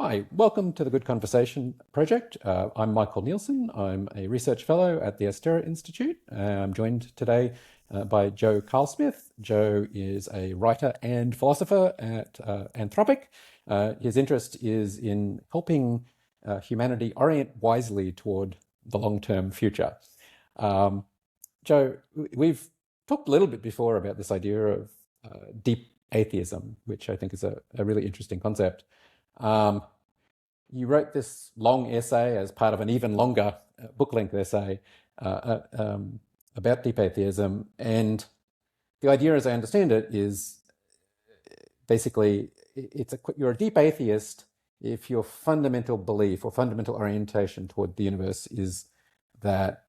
Hi, welcome to the Good Conversation Project. I'm Michael Nielsen. I'm a research fellow at the Astera Institute. I'm joined today by Joe Carlsmith. Joe is a writer and philosopher at Anthropic. His interest is in helping humanity orient wisely toward the long-term future. Joe, we've talked a little bit before about this idea of deep atheism, which I think is a really interesting concept. You wrote this long essay as part of an even longer book-length essay about deep atheism, and the idea, as I understand it, is basically you're a deep atheist if your fundamental belief or fundamental orientation toward the universe is that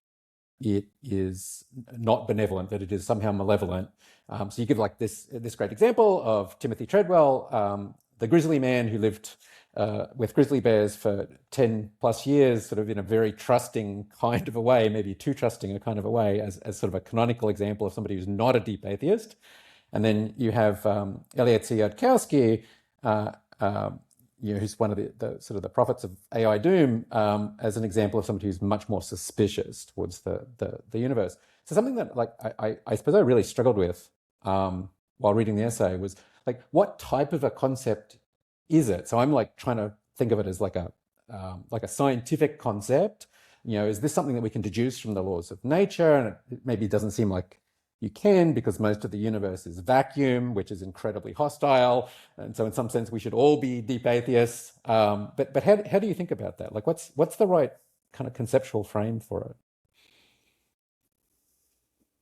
it is not benevolent, that it is somehow malevolent. So you give like this great example of Timothy Treadwell, the grizzly man who lived with grizzly bears for 10 plus years, sort of in a very trusting kind of a way, maybe too trusting a kind of a way, as sort of a canonical example of somebody who's not a deep atheist. And then you have Eliezer Yudkowsky, who's one of the sort of the prophets of AI doom, as an example of somebody who's much more suspicious towards the universe. So something that I suppose I really struggled with while reading the essay was like, what type of a concept is it? So I'm like trying to think of it as like a scientific concept. Is this something that we can deduce from the laws of nature? And it maybe doesn't seem like you can, because most of the universe is vacuum, which is incredibly hostile. And so in some sense, we should all be deep atheists. But how do you think about that? Like, what's the right kind of conceptual frame for it?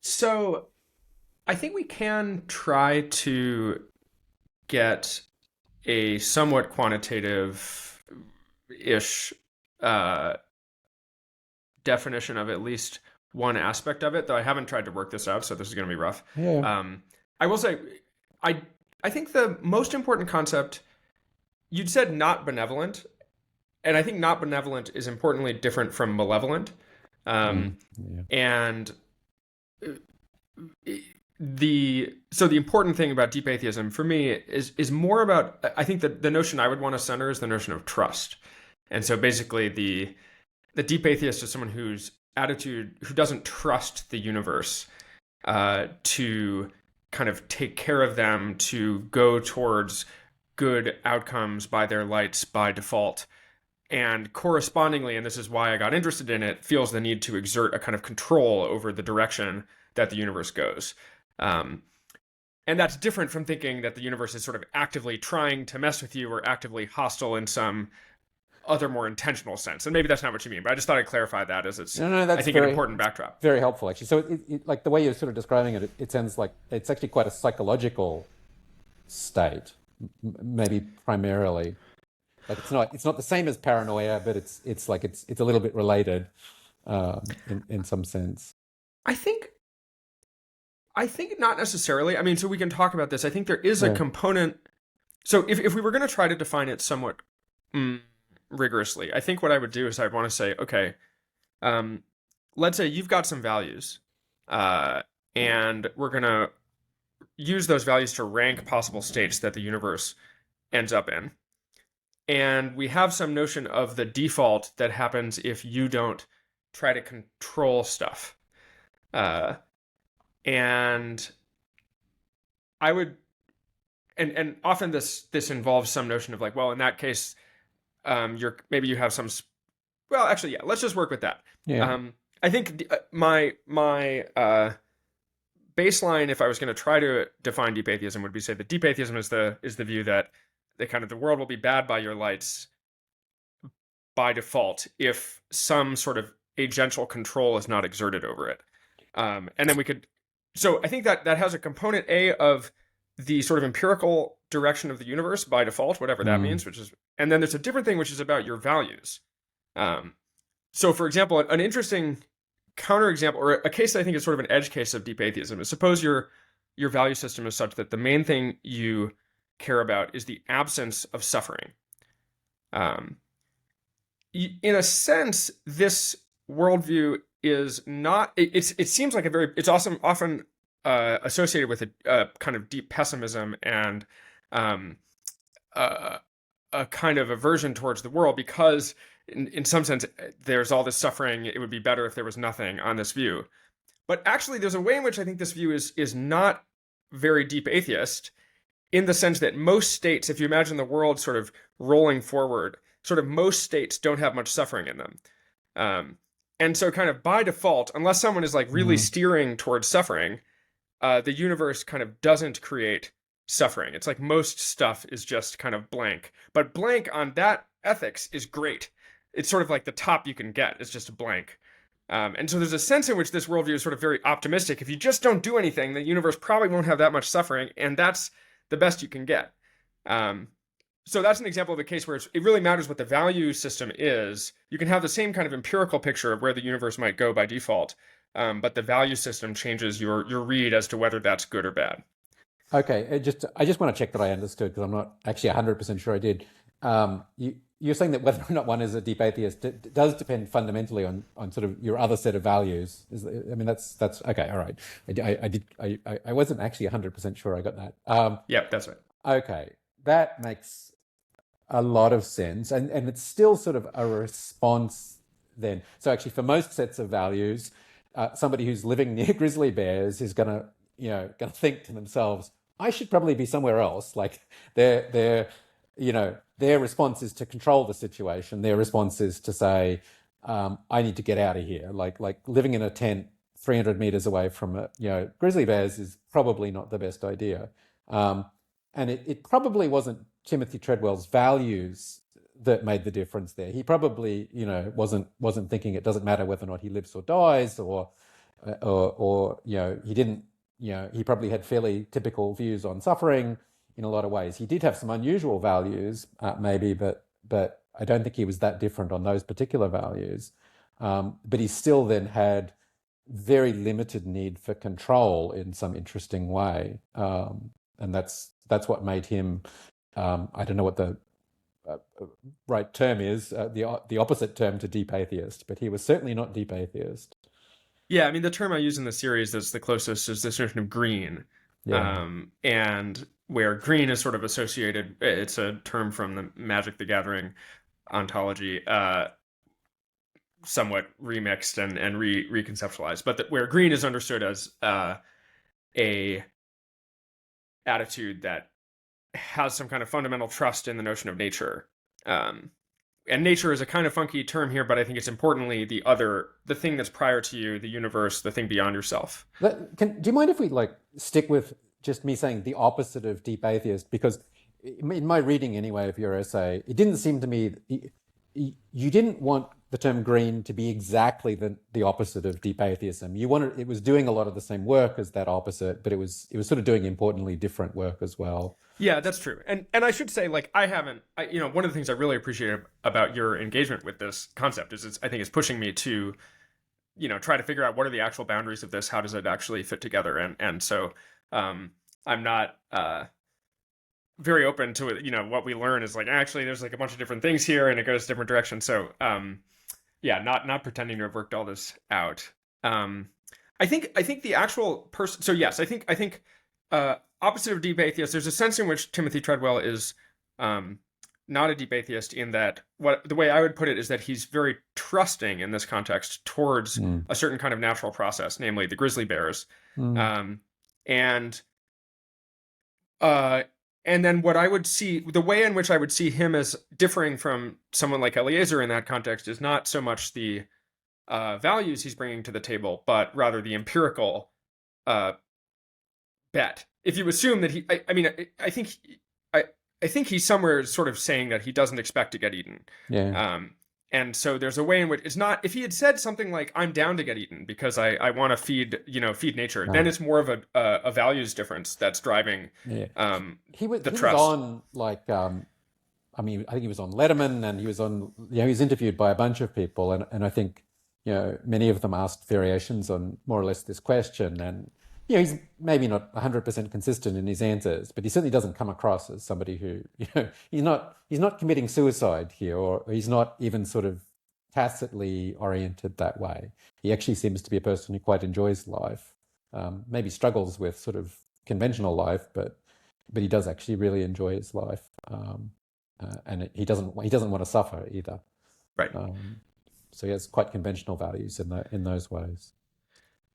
So I think we can try to get a somewhat quantitative-ish definition of at least one aspect of it, though I haven't tried to work this out, so this is going to be rough. Yeah. I will say, I think the most important concept, you'd said not benevolent, and I think not benevolent is importantly different from malevolent. Yeah. And the important thing about deep atheism for me is more about, I think that the notion I would want to center is the notion of trust. And so basically the deep atheist is someone who doesn't trust the universe to kind of take care of them, to go towards good outcomes by their lights by default. And correspondingly, and this is why I got interested in it, feels the need to exert a kind of control over the direction that the universe goes. And that's different from thinking that the universe is sort of actively trying to mess with you or actively hostile in some other more intentional sense. And maybe that's not what you mean, but I just thought I'd clarify that as it's, that's I think, an important backdrop. Very helpful, actually. So it like the way you're sort of describing it, it sounds like it's actually quite a psychological state, maybe primarily. Like it's not the same as paranoia, but it's a little bit related in some sense. I think not necessarily. I mean, so we can talk about this. I think there is a component. So if we were going to try to define it somewhat rigorously, I think what I would do is I'd want to say, okay, let's say you've got some values, and we're going to use those values to rank possible states that the universe ends up in. And we have some notion of the default that happens if you don't try to control stuff. And I would, and often this involves some notion of like, well, in that case, maybe you have some. Well, actually, yeah. Let's just work with that. Yeah. I think my baseline, if I was going to try to define deep atheism, would be say that deep atheism is the view that the world will be bad by your lights by default if some sort of agential control is not exerted over it. And then we could. So I think that has a component A of the sort of empirical direction of the universe by default, whatever that means, and then there's a different thing which is about your values. So for example, an interesting counterexample, or a case that I think is sort of an edge case of deep atheism, is suppose your value system is such that the main thing you care about is the absence of suffering. In a sense, this worldview is not. It seems like it's often associated with a kind of deep pessimism and a kind of aversion towards the world because in some sense there's all this suffering. It would be better if there was nothing on this view. But actually, there's a way in which I think this view is not very deep atheist, in the sense that most states, if you imagine the world sort of rolling forward, sort of most states don't have much suffering in them. And so kind of by default, unless someone is like really steering towards suffering, the universe kind of doesn't create suffering. It's like most stuff is just kind of blank. But blank on that ethics is great. It's sort of like the top you can get. It's just a blank. And so there's a sense in which this worldview is sort of very optimistic. If you just don't do anything, the universe probably won't have that much suffering, and that's the best you can get. So that's an example of a case where it really matters what the value system is. You can have the same kind of empirical picture of where the universe might go by default, but the value system changes your read as to whether that's good or bad. Okay, I just want to check that I understood, because I'm not actually 100% sure I did. You're saying that whether or not one is a deep atheist does depend fundamentally on sort of your other set of values. That's okay. All right. I wasn't actually 100% sure I got that. Yeah, that's right. Okay, that makes a lot of sense, and it's still sort of a response then. So actually, for most sets of values, somebody who's living near grizzly bears is gonna think to themselves, I should probably be somewhere else. Like their response is to control the situation. Their response is to say, I need to get out of here. Like living in a tent 300 meters away from grizzly bears is probably not the best idea. And it probably wasn't Timothy Treadwell's values that made the difference there. He probably, wasn't thinking it doesn't matter whether or not he lives or dies, or he didn't, he probably had fairly typical views on suffering in a lot of ways. He did have some unusual values, maybe, but I don't think he was that different on those particular values. But he still then had very limited need for control in some interesting way. And that's what made him, I don't know what the right term is, the opposite term to deep atheist, but he was certainly not deep atheist. Yeah, I mean, the term I use in the series that's the closest is this notion of green. Yeah. And where green is sort of associated, it's a term from the Magic the Gathering ontology, somewhat remixed and reconceptualized, but where green is understood as a attitude that has some kind of fundamental trust in the notion of nature. And nature is a kind of funky term here, but I think it's importantly the thing that's prior to you, the universe, the thing beyond yourself. Do you mind if we stick with just me saying the opposite of deep atheist? Because in my reading anyway of your essay, it didn't seem to me you didn't want the term green to be exactly the opposite of deep atheism. You wanted it was doing a lot of the same work as that opposite, but it was sort of doing importantly different work as well. Yeah, that's true. And I should say, one of the things I really appreciate about your engagement with this concept is I think it's pushing me to, try to figure out what are the actual boundaries of this, how does it actually fit together, and so I'm not very open to it. What we learn is actually there's a bunch of different things here and it goes different directions. So not pretending to have worked all this out. I think the actual person. So yes, I think opposite of deep atheist. There's a sense in which Timothy Treadwell is not a deep atheist, in that the way I would put it is that he's very trusting in this context towards a certain kind of natural process, namely the grizzly bears. And then what I would see, the way in which I would see him as differing from someone like Eliezer in that context, is not so much the values he's bringing to the table, but rather the empirical bet. If you assume that I think he's somewhere sort of saying that he doesn't expect to get eaten. Yeah. And so there's a way in which it's not, if he had said something like, I'm down to get eaten because I want to feed nature, then it's more of a values difference that's driving the trust. Was on I think he was on Letterman, and he was on, he was interviewed by a bunch of people, and I think, many of them asked variations on more or less this question, and he's maybe not 100% consistent in his answers, but he certainly doesn't come across as somebody who, he's not committing suicide here, or he's not even sort of tacitly oriented that way. He actually seems to be a person who quite enjoys life, maybe struggles with sort of conventional life, but he does actually really enjoy his life. he doesn't want to suffer either. Right. So he has quite conventional values in those ways.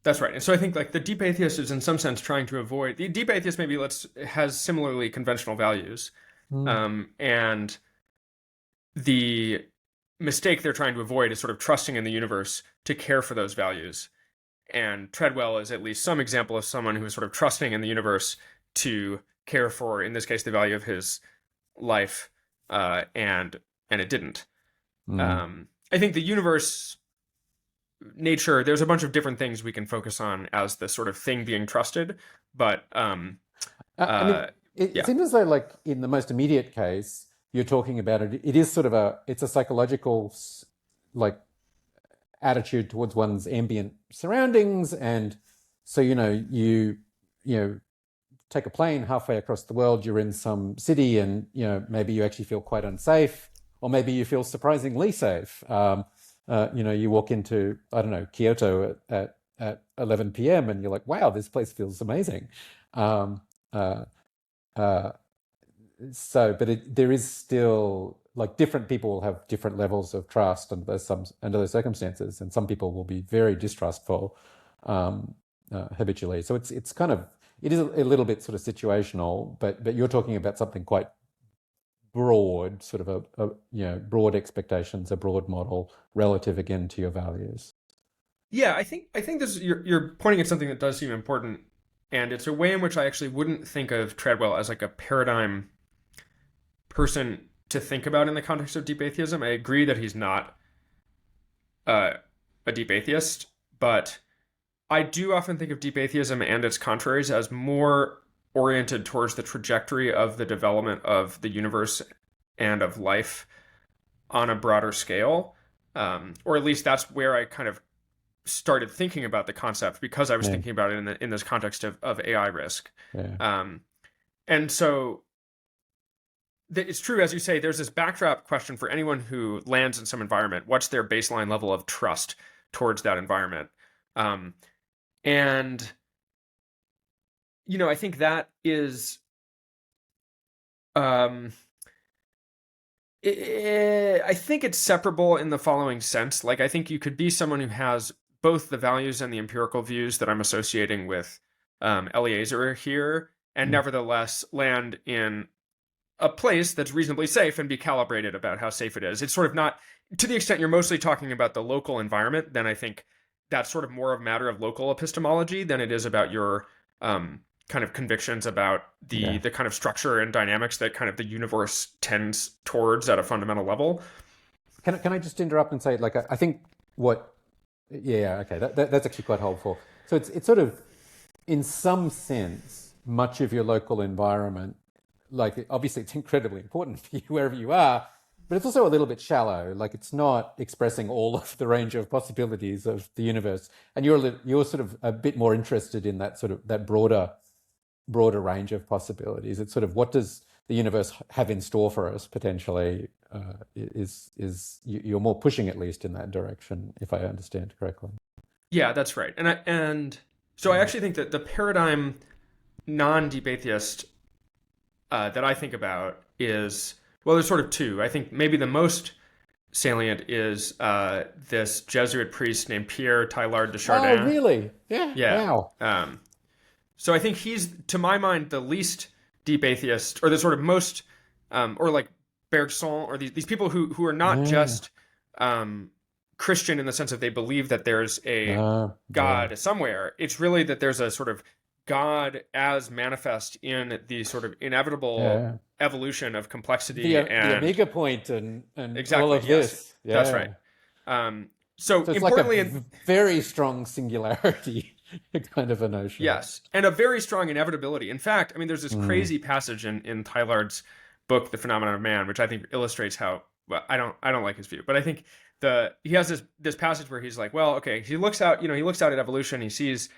That's right. And so I think like the deep atheist is in some sense trying to avoid the deep atheist maybe has similarly conventional values. And the mistake they're trying to avoid is sort of trusting in the universe to care for those values. And Treadwell is at least some example of someone who is sort of trusting in the universe to care for, in this case, the value of his life, and it didn't. I think the universe, nature, there's a bunch of different things we can focus on as the sort of thing being trusted, but it seems as though, like in the most immediate case, you're talking about it. It is sort of it's a psychological like attitude towards one's ambient surroundings, and so you take a plane halfway across the world, you're in some city, and maybe you actually feel quite unsafe, or maybe you feel surprisingly safe. You walk into, I don't know, Kyoto at 11 p.m. and you're like, wow, this place feels amazing. There is still, like, different people have different levels of trust under those circumstances, and some people will be very distrustful habitually. So it is a little bit sort of situational, but you're talking about something quite broad, sort of broad expectations, a broad model relative again to your values. Yeah, I think this you're pointing at something that does seem important, and it's a way in which I actually wouldn't think of Treadwell as like a paradigm person to think about in the context of deep atheism. I agree that he's not a deep atheist, but I do often think of deep atheism and its contraries as more oriented towards the trajectory of the development of the universe and of life on a broader scale, or at least that's where I kind of started thinking about the concept, because I was thinking about it in this context of AI risk. And so it's true, as you say, there's this backdrop question for anyone who lands in some environment. What's their baseline level of trust towards that environment? And I think that is, I think it's separable in the following sense. Like, I think you could be someone who has both the values and the empirical views that I'm associating with Eliezer here, and nevertheless land in a place that's reasonably safe and be calibrated about how safe it is. It's sort of not, to the extent you're mostly talking about the local environment, then I think that's sort of more of a matter of local epistemology than it is about your kind of convictions about the kind of structure and dynamics that kind of the universe tends towards at a fundamental level. Can I just interrupt and say, like, I think that's actually quite helpful. So it's sort of, in some sense, much of your local environment, like, obviously it's incredibly important for you wherever you are, but it's also a little bit shallow. Like, it's not expressing all of the range of possibilities of the universe, and you're sort of a bit more interested in that sort of that broader range of possibilities. It's sort of, what does the universe have in store for us potentially? You're more pushing, at least, in that direction, if I understand correctly. Yeah, that's right. And so I actually think that the paradigm non-deep atheist that I think about is, well, there's sort of two. I think maybe the most salient is this Jesuit priest named Pierre Teilhard de Chardin. Oh, really? Yeah. Wow. So I think he's, to my mind, the least deep atheist, or the sort of most, or like Bergson, or these people who are not just Christian in the sense that they believe that there's a God somewhere. It's really that there's a sort of God as manifest in the sort of inevitable evolution of complexity and the omega point and exactly, all of this. Yeah. That's right. So it's importantly, like a very strong singularity kind of a notion. Yes, and a very strong inevitability. In fact, I mean, there's this crazy passage in Teilhard's book, The Phenomenon of Man, which I think illustrates how, well, I don't like his view, but I think he has this passage where he's like, well, okay, he looks out at evolution, he sees,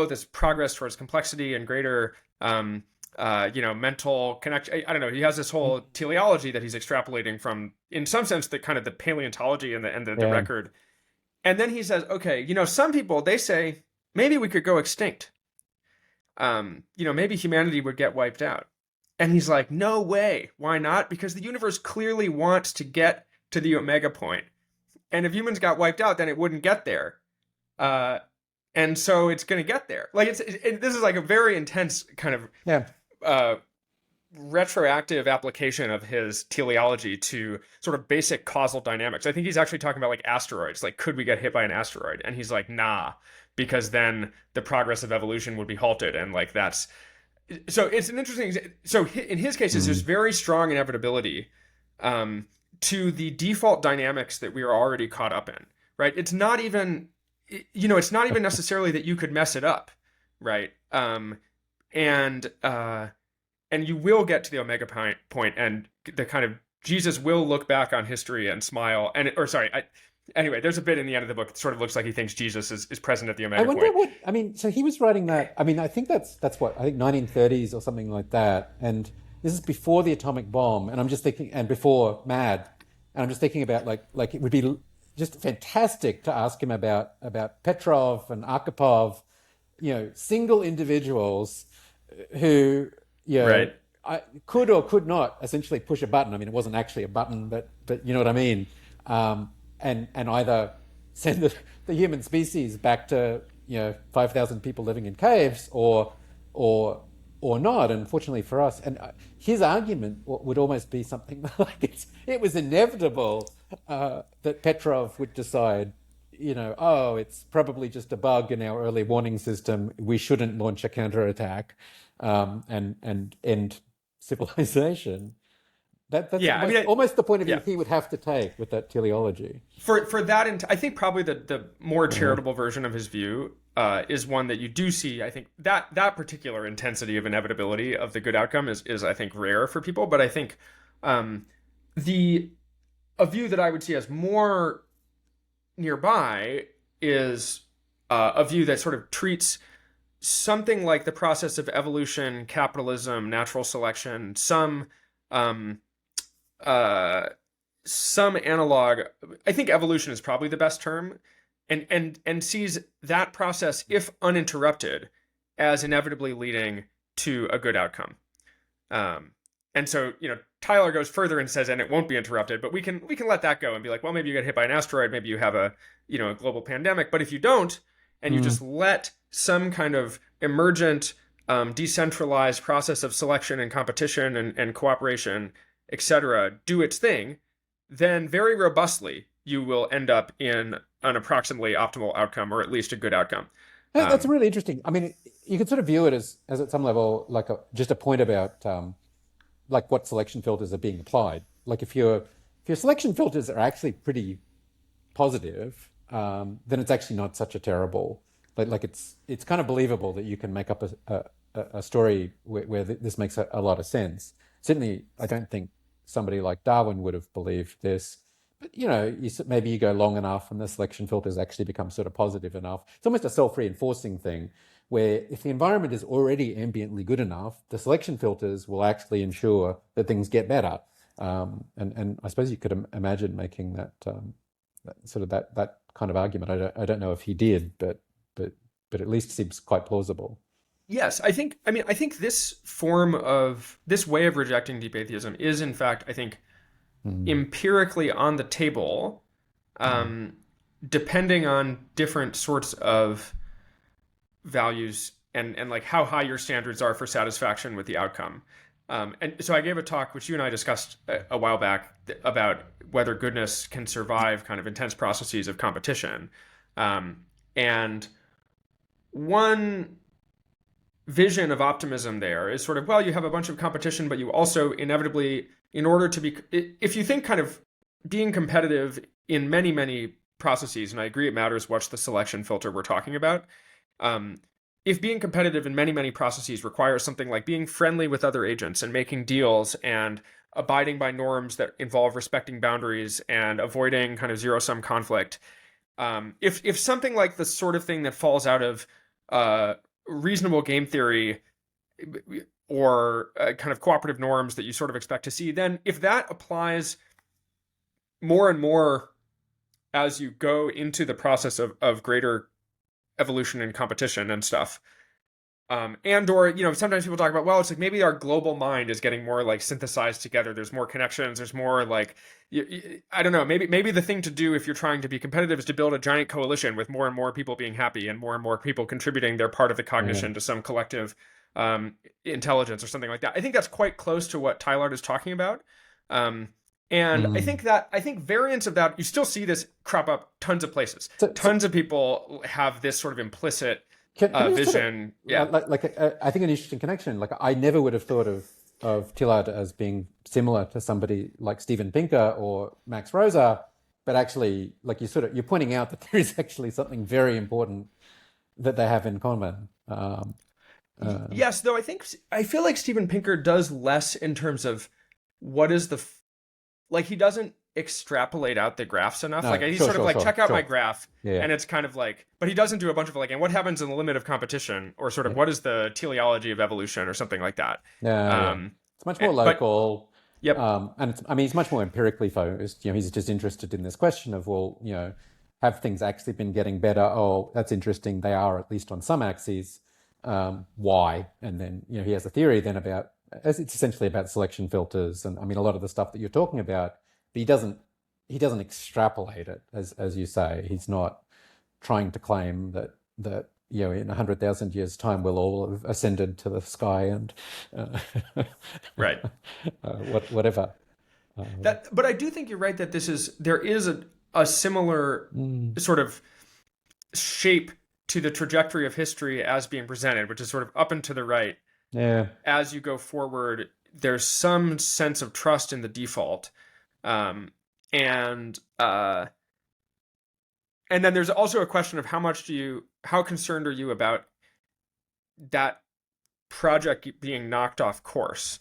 this progress towards complexity and greater, mental connection. I don't know. He has this whole teleology that he's extrapolating from, in some sense, the kind of the paleontology and the record. And then he says, okay, some people, they say, maybe we could go extinct. Maybe humanity would get wiped out. And he's like, no way. Why not? Because the universe clearly wants to get to the omega point. And if humans got wiped out, then it wouldn't get there. Uh, and so it's going to get there. Like this is like a very intense kind of Yeah. uh, retroactive application of his teleology to sort of basic causal dynamics. I think he's actually talking about like asteroids. Like, could we get hit by an asteroid? And he's like, nah, because then the progress of evolution would be halted. And like that's so it's an interesting. So in his case, there's very strong inevitability to the default dynamics that we are already caught up in. Right? It's not even it's not even necessarily that you could mess it up, right? And you will get to the omega point, and the kind of Jesus will look back on history and smile. Anyway, there's a bit in the end of the book that sort of looks like he thinks Jesus is present at the omega point. I wonder so he was writing that. I mean, I think that's what, I think 1930s or something like that. And this is before the atomic bomb. And I'm just thinking, and before MAD. And I'm just thinking about like it would be just fantastic to ask him about Petrov and Arkhipov, single individuals who, Right. could or could not essentially push a button. I mean, it wasn't actually a button, but you know what I mean. And either send the human species back to 5,000 people living in caves, or not. And fortunately for us, and his argument would almost be something like it was inevitable that Petrov would decide, it's probably just a bug in our early warning system. We shouldn't launch a counterattack and end civilization. That's almost the point of view he would have to take with that teleology. For that, and I think probably the more charitable version of his view is one that you do see. I think that particular intensity of inevitability of the good outcome is I think rare for people. But I think a view that I would see as more nearby is a view that sort of treats something like the process of evolution, capitalism, natural selection, some analog. I think evolution is probably the best term, and sees that process, if uninterrupted, as inevitably leading to a good outcome. And so Tyler goes further and says, and it won't be interrupted, but we can let that go and be like, well, maybe you get hit by an asteroid, maybe you have a global pandemic, but if you don't, and you just let some kind of emergent, decentralized process of selection and competition and cooperation, etc., do its thing, then very robustly you will end up in an approximately optimal outcome, or at least a good outcome. That's really interesting. I mean, you could sort of view it as at some level like just a point about like what selection filters are being applied. Like if your selection filters are actually pretty positive, then it's actually not such a terrible. Like it's kind of believable that you can make up a story where this makes a lot of sense. Certainly, I don't think somebody like Darwin would have believed this. But maybe you go long enough, and the selection filters actually become sort of positive enough. It's almost a self-reinforcing thing, where if the environment is already ambiently good enough, the selection filters will actually ensure that things get better. And I suppose you could imagine making that that kind of argument. I don't know if he did, but at least seems quite plausible. Yes, I think this way of rejecting deep atheism is, in fact, I think, empirically on the table, depending on different sorts of values and like how high your standards are for satisfaction with the outcome. And so I gave a talk, which you and I discussed a while back, about whether goodness can survive kind of intense processes of competition. And one vision of optimism there is sort of, well, you have a bunch of competition, but you also inevitably, in order to be, if you think kind of being competitive in many, many processes, and I agree it matters what's the selection filter we're talking about, if being competitive in many, many processes requires something like being friendly with other agents and making deals and abiding by norms that involve respecting boundaries and avoiding kind of zero-sum conflict, if something like the sort of thing that falls out of reasonable game theory or kind of cooperative norms that you sort of expect to see, then if that applies more and more as you go into the process of greater evolution and competition and stuff, And or, sometimes people talk about, well, it's like maybe our global mind is getting more like synthesized together. There's more connections. There's more like, I don't know, maybe the thing to do if you're trying to be competitive is to build a giant coalition with more and more people being happy and more people contributing their part of the Yeah. cognition to some collective intelligence or something like that. I think that's quite close to what Teilhard is talking about. Um, and Mm. I think variants of that, you still see this crop up tons of places. So Tons of people have this sort of implicit can I just sort of vision. Yeah. I think an interesting connection. Like I never would have thought of Tillard as being similar to somebody like Steven Pinker or Max Rosa, but actually, like you're pointing out that there is actually something very important that they have in common. Uh, Yes, though I feel like Steven Pinker does less in terms of what is like he doesn't extrapolate out the graphs enough. Like no, he's sure, sort of sure, like sure, check out my sure. graph, Yeah, and it's kind of like, but he doesn't do a bunch of like, and what happens in the limit of competition, or sort of yeah, what is the teleology of evolution, or something like that. yeah. It's much more But local, yep, and I mean, he's much more empirically focused. He's just interested in this question of, well, have things actually been getting better? Oh, that's interesting. They are, at least on some axes. Why? And then he has a theory then about, as it's essentially about selection filters, and I mean a lot of the stuff that you're talking about. But he doesn't extrapolate it, as you say. He's not trying to claim that in 100,000 years' time we'll all have ascended to the sky and uh, right. whatever. But I do think you're right that there is a similar Mm, sort of shape to the trajectory of history as being presented, which is sort of up and to the right. yeah, As you go forward, there's some sense of trust in the default, um, and and then there's also a question of how concerned are you about that project being knocked off course.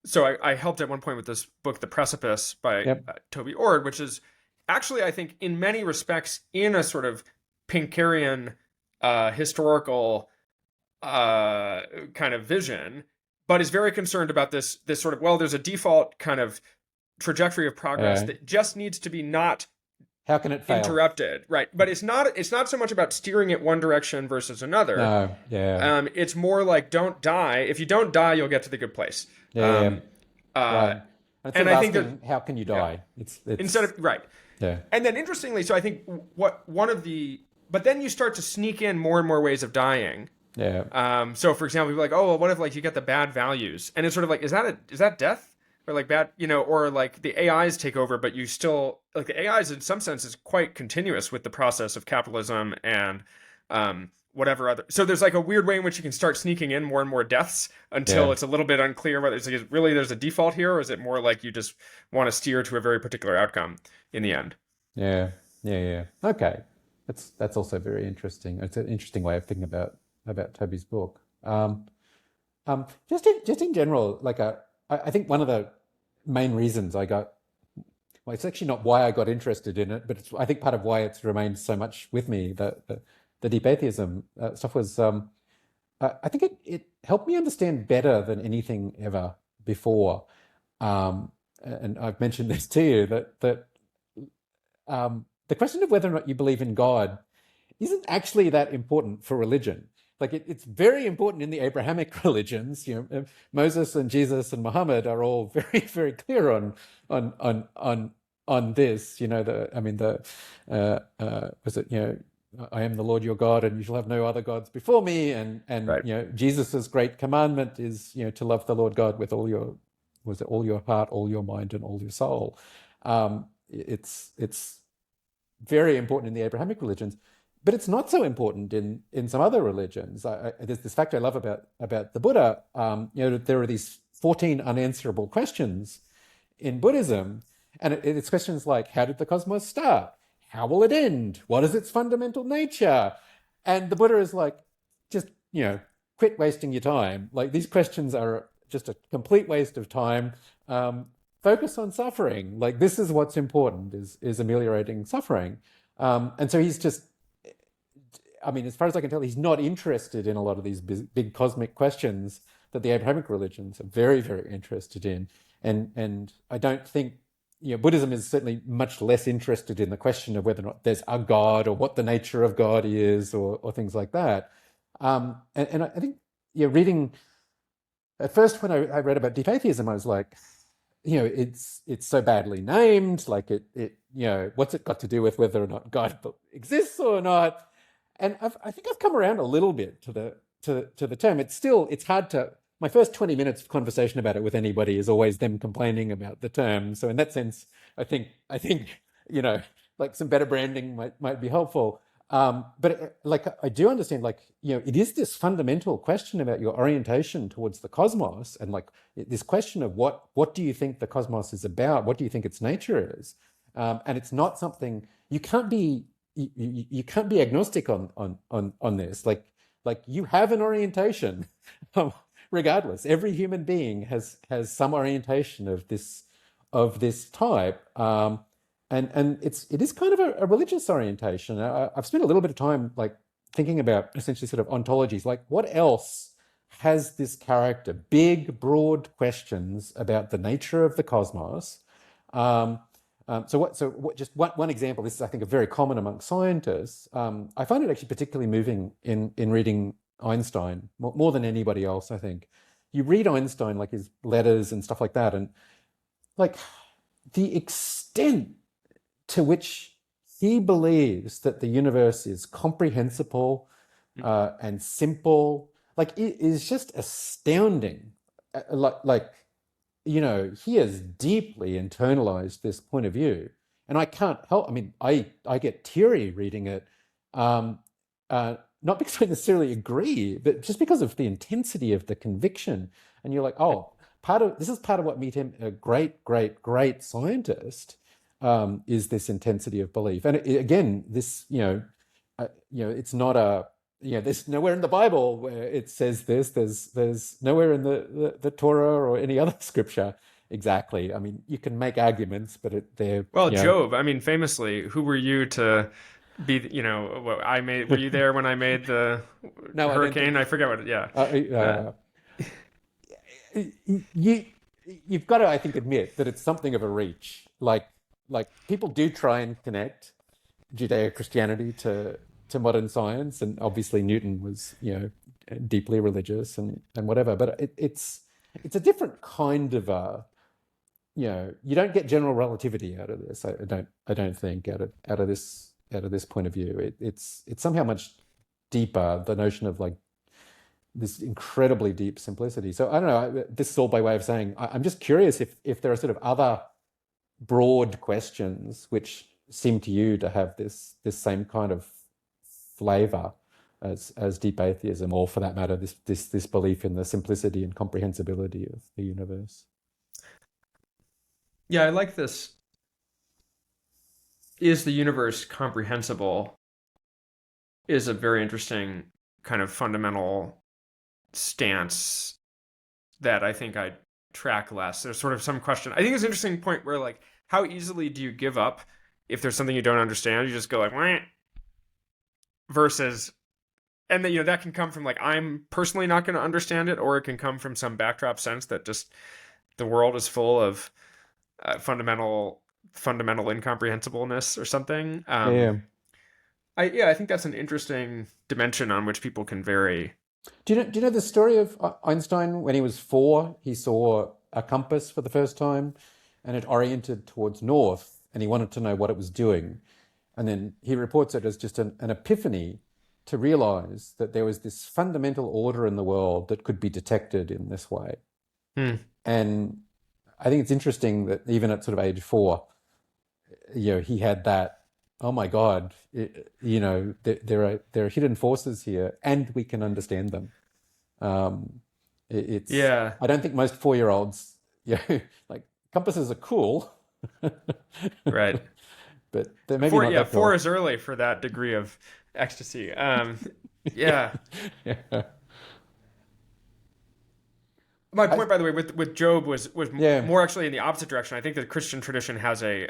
So I helped at one point with this book, The Precipice by yep, Toby Ord, which is actually, I think, in many respects, in a sort of Pinkerian historical kind of vision, but is very concerned about this sort of, well, there's a default kind of trajectory of progress yeah. that just needs to be not How can it fail? interrupted, right? But it's not so much about steering it one direction versus another. No, yeah, It's more like don't die. If you don't die, you'll get to the good place. yeah, Um, uh, right. And instead and of I think that asking how can you yeah, die, instead it's of right. yeah, And then interestingly, so I think what one of the but then you start to sneak in more and more ways of dying. yeah, So for example, people are like, oh, well, what if like you get the bad values, and it's sort of like, is that death, or like bad, or like the AIs take over, but you still like the AIs in some sense is quite continuous with the process of capitalism and whatever other. So there's like a weird way in which you can start sneaking in more and more deaths until yeah, it's a little bit unclear whether it's like, really there's a default here, or is it more like you just want to steer to a very particular outcome in the end. yeah, yeah, yeah. Okay, that's also very interesting. It's an interesting way of thinking about Toby's book. Just in general, I think one of the main reasons I got, well, it's actually not why I got interested in it, but I think part of why it's remained so much with me, the deep atheism stuff was, I think it helped me understand better than anything ever before. And I've mentioned this to you that the question of whether or not you believe in God isn't actually that important for religion. Like it's very important in the Abrahamic religions. Moses and Jesus and Muhammad are all very, very clear on this. I mean, was it, I am the Lord your God, and you shall have no other gods before me. And Right. Jesus's great commandment is, to love the Lord God with all your heart, all your mind, and all your soul. It's very important in the Abrahamic religions, but it's not so important in some other religions. There's this fact I love about the Buddha. There are these 14 unanswerable questions in Buddhism, and it's questions like, how did the cosmos start? How will it end? What is its fundamental nature? And the Buddha is like, just quit wasting your time. Like, these questions are just a complete waste of time. Focus on suffering. Like, this is what's important, is ameliorating suffering. And so he's just, I mean, as far as I can tell, he's not interested in a lot of these big cosmic questions that the Abrahamic religions are very, very interested in. And I don't think, Buddhism is certainly much less interested in the question of whether or not there's a God or what the nature of God is, or things like that. And I think, reading at first when I read about deep atheism, I was like, it's so badly named, like what's it got to do with whether or not God exists or not? And I think I've come around a little bit to the term. It's hard to. My first 20 minutes of conversation about it with anybody is always them complaining about the term. So in that sense, I think like some better branding might be helpful. But like I do understand, like it is this fundamental question about your orientation towards the cosmos, and like this question of what do you think the cosmos is about? What do you think its nature is? And it's not something you can't be. You can't be agnostic on this. Like you have an orientation, regardless. Every human being has some orientation of this type. And it is kind of a religious orientation. I've spent a little bit of time like thinking about essentially sort of ontologies, like what else has this character? Big, broad questions about the nature of the cosmos. Just one example. This is, I think, very common among scientists. I find it actually particularly moving in reading Einstein more than anybody else. I think you read Einstein, like his letters and stuff like that, and like the extent to which he believes that the universe is comprehensible and simple, like it is just astounding. He has deeply internalized this point of view, and I can't help. I mean, I get teary reading it, not because I necessarily agree, but just because of the intensity of the conviction. And you're like, oh, this is part of what made him a great, great, great scientist. Is this intensity of belief? And again, this, it's not there's nowhere in the Bible where it says this. There's nowhere in the Torah or any other scripture exactly. I mean, you can make arguments, but they're well, Job. I mean, famously, who were you to be? I made. Were you there when I made the no, hurricane? I forget what. Yeah. You've got to, I think, admit that it's something of a reach. Like people do try and connect Judeo-Christianity to modern science, and obviously Newton was deeply religious and whatever. But it's a different kind of you don't get general relativity out of this. I don't think out of this point of view. It's somehow much deeper. The notion of like this incredibly deep simplicity. So I don't know. This is all by way of saying I'm just curious if there are sort of other broad questions which seem to you to have this same kind of flavor as deep atheism, or for that matter, this belief in the simplicity and comprehensibility of the universe. Yeah, I like this. Is the universe comprehensible? Is a very interesting kind of fundamental stance that I think I track less. There's sort of some question. I think it's an interesting point where like, how easily do you give up if there's something you don't understand? You just go like, wah, versus, and then that can come from like, I'm personally not going to understand it, or it can come from some backdrop sense that just the world is full of fundamental incomprehensibleness or something. I think that's an interesting dimension on which people can vary. Do you know the story of Einstein? When he was 4, he saw a compass for the first time, and it oriented towards north, and he wanted to know what it was doing. And then he reports it as just an epiphany to realize that there was this fundamental order in the world that could be detected in this way. And I think it's interesting that even at sort of age 4, he had that, oh my God, there are hidden forces here, and we can understand them. I don't think most 4-year-olds, like compasses are cool, right? But they're maybe not that cool. 4 is early for that degree of ecstasy. Yeah. My point, by the way, with Job was more actually in the opposite direction. I think the Christian tradition has a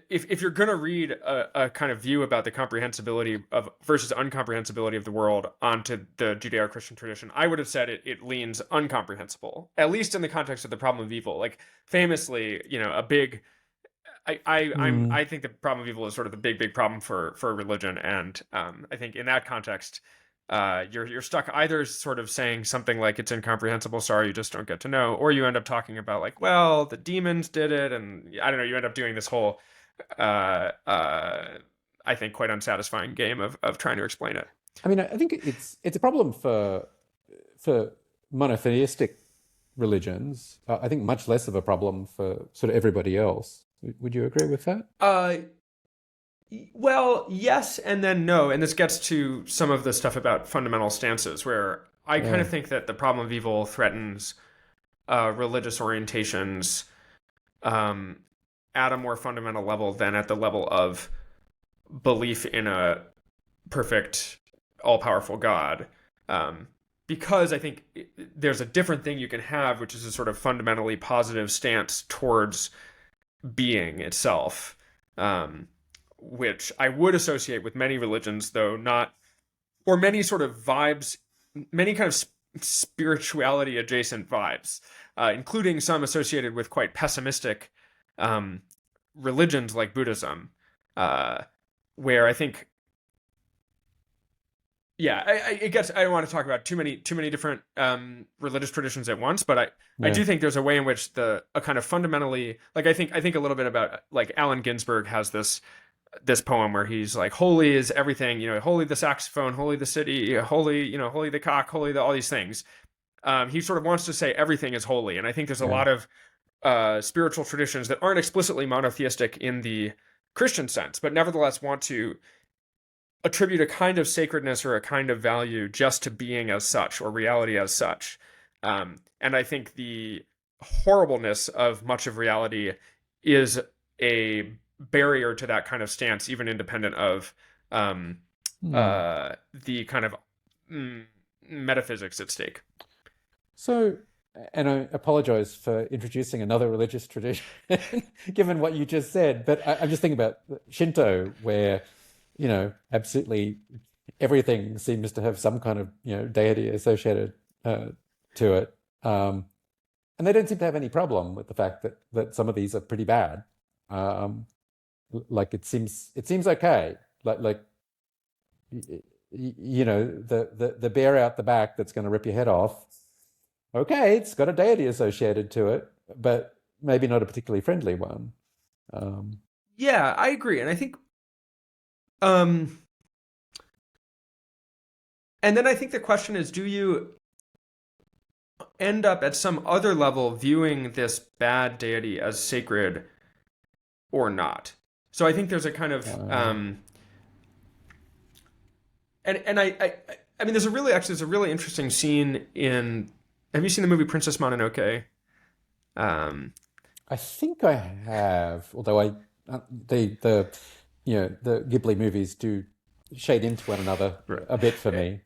if you're going to read a kind of view about the comprehensibility of versus uncomprehensibility of the world onto the Judeo-Christian tradition, I would have said it leans uncomprehensible, at least in the context of the problem of evil. Like famously, a big Hmm. I think the problem of evil is sort of the big problem for religion, and I think in that context, you're stuck either sort of saying something like it's incomprehensible, sorry, you just don't get to know, or you end up talking about like, well, the demons did it, and I don't know, you end up doing this whole, I think, quite unsatisfying game of trying to explain it. I mean, I think it's a problem for monotheistic religions. I think much less of a problem for sort of everybody else. Would you agree with that? Uh, Well, yes, and then no. And this gets to some of the stuff about fundamental stances, where I kind Yeah. of think that the problem of evil threatens religious orientations um, at a more fundamental level than at the level of belief in a perfect, all powerful God. Um, because I think there's a different thing you can have, which is a sort of fundamentally positive stance towards being itself. Um, which I would associate with many religions, though not, or many sort of vibes, many kind of spirituality adjacent vibes, including some associated with quite pessimistic um, religions like Buddhism, uh, where I think, yeah, it gets. I don't want to talk about too many different religious traditions at once, but I Yeah. do think there's a way in which a kind of fundamentally, like I think a little bit about, like, Allen Ginsberg has this poem where he's like, holy is everything, holy the saxophone, holy the city, holy, holy the cock, holy all these things. He sort of wants to say everything is holy. And I think there's a Yeah. lot of spiritual traditions that aren't explicitly monotheistic in the Christian sense, but nevertheless want to attribute a kind of sacredness or a kind of value just to being as such or reality as such. And I think the horribleness of much of reality is a barrier to that kind of stance, even independent of um, Hmm. the kind of mm, metaphysics at stake. So, and I apologize for introducing another religious tradition, given what you just said, but I'm just thinking about Shinto, where, absolutely everything seems to have some kind of, deity associated to it. And they don't seem to have any problem with the fact that some of these are pretty bad. Um, like it seems okay. Like the bear out the back that's going to rip your head off. Okay, it's got a deity associated to it, but maybe not a particularly friendly one. Um, Yeah, I agree. And I think, um, and then I think the question is, do you end up at some other level viewing this bad deity as sacred or not? So I think there's a kind of uh, and I mean, there's a really interesting scene in. Have you seen the movie Princess Mononoke? Um, I think I have, although the Ghibli movies do shade into one another right. a bit for me.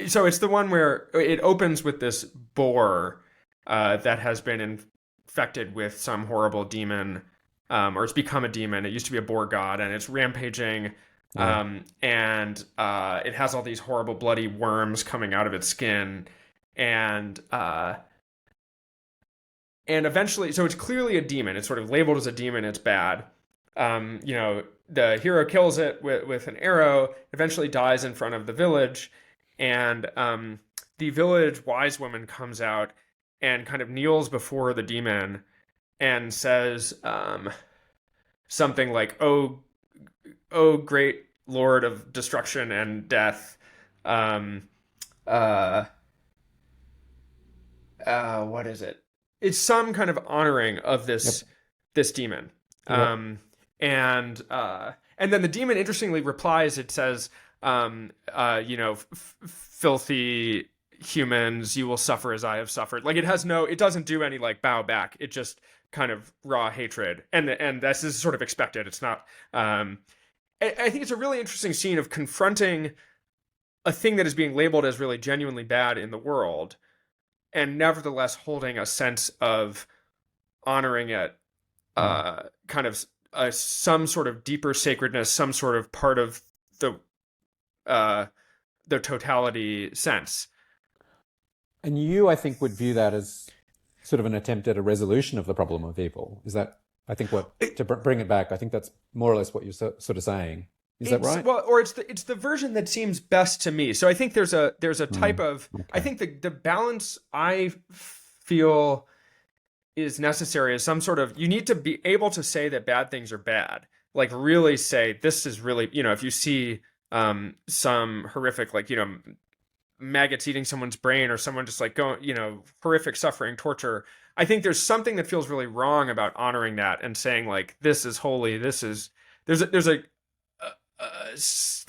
So it's the one where it opens with this boar that has been infected with some horrible demon, or it's become a demon. It used to be a boar god, and it's rampaging. Yeah. And it has all these horrible bloody worms coming out of its skin, and eventually, so it's clearly a demon. It's sort of labeled as a demon. It's bad. The hero kills it with an arrow. Eventually, dies in front of the village, and the village wise woman comes out and kind of kneels before the demon and says something like, "Oh, great Lord of destruction and death." Um, uh, what is it? It's some kind of honoring of Yep. this demon. Yep. Um, and then the demon interestingly replies. It says, filthy humans, you will suffer as I have suffered. Like, it doesn't do any like bow back. It just kind of raw hatred, and this is sort of expected. It's not. I think it's a really interesting scene of confronting a thing that is being labeled as really genuinely bad in the world, and nevertheless holding a sense of honoring it, Mm. kind of some sort of deeper sacredness, some sort of part of the uh, the totality sense. And you, I think, would view that as sort of an attempt at a resolution of the problem of evil. Is that I think to bring it back, I think that's more or less what you're sort of saying. Is that right? Well, or it's the version that seems best to me. So I think there's a type of Okay. I think the balance I feel is necessary is some sort of, you need to be able to say that bad things are bad. Like really say this is really, if you see some horrific, like, maggots eating someone's brain, or someone just like going, horrific suffering, torture. I think there's something that feels really wrong about honoring that and saying like, this is holy. There's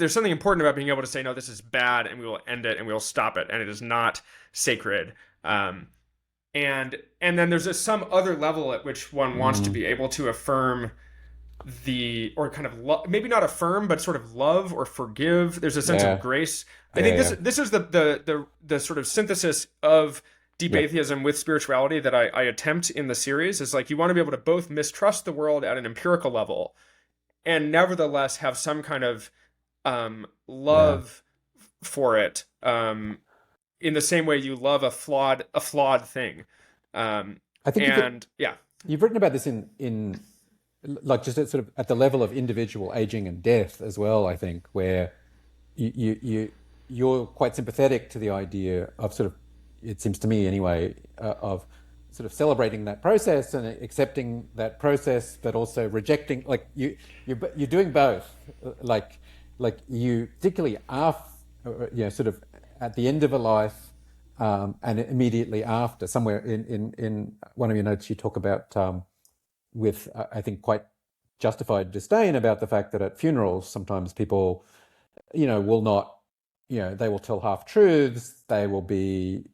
something important about being able to say, no, this is bad, and we will end it and we will stop it, and it is not sacred. And then there's some other level at which one wants to be able to affirm or kind of maybe not affirm, but sort of love or forgive. There's a sense of grace. I think this is the sort of synthesis of deep atheism with spirituality that I attempt in the series. Is like, you want to be able to both mistrust the world at an empirical level and nevertheless have some kind of love for it, in the same way you love a flawed thing. I think you've written about this in like just sort of at the level of individual aging and death as well. I think where you're quite sympathetic to the idea of sort of, it seems to me anyway, of sort of celebrating that process and accepting that process, but also rejecting, like you're doing both, like you particularly sort of at the end of a life, and immediately after. Somewhere in one of your notes you talk about with I think quite justified disdain about the fact that at funerals sometimes people will not, they will tell half truths, they will be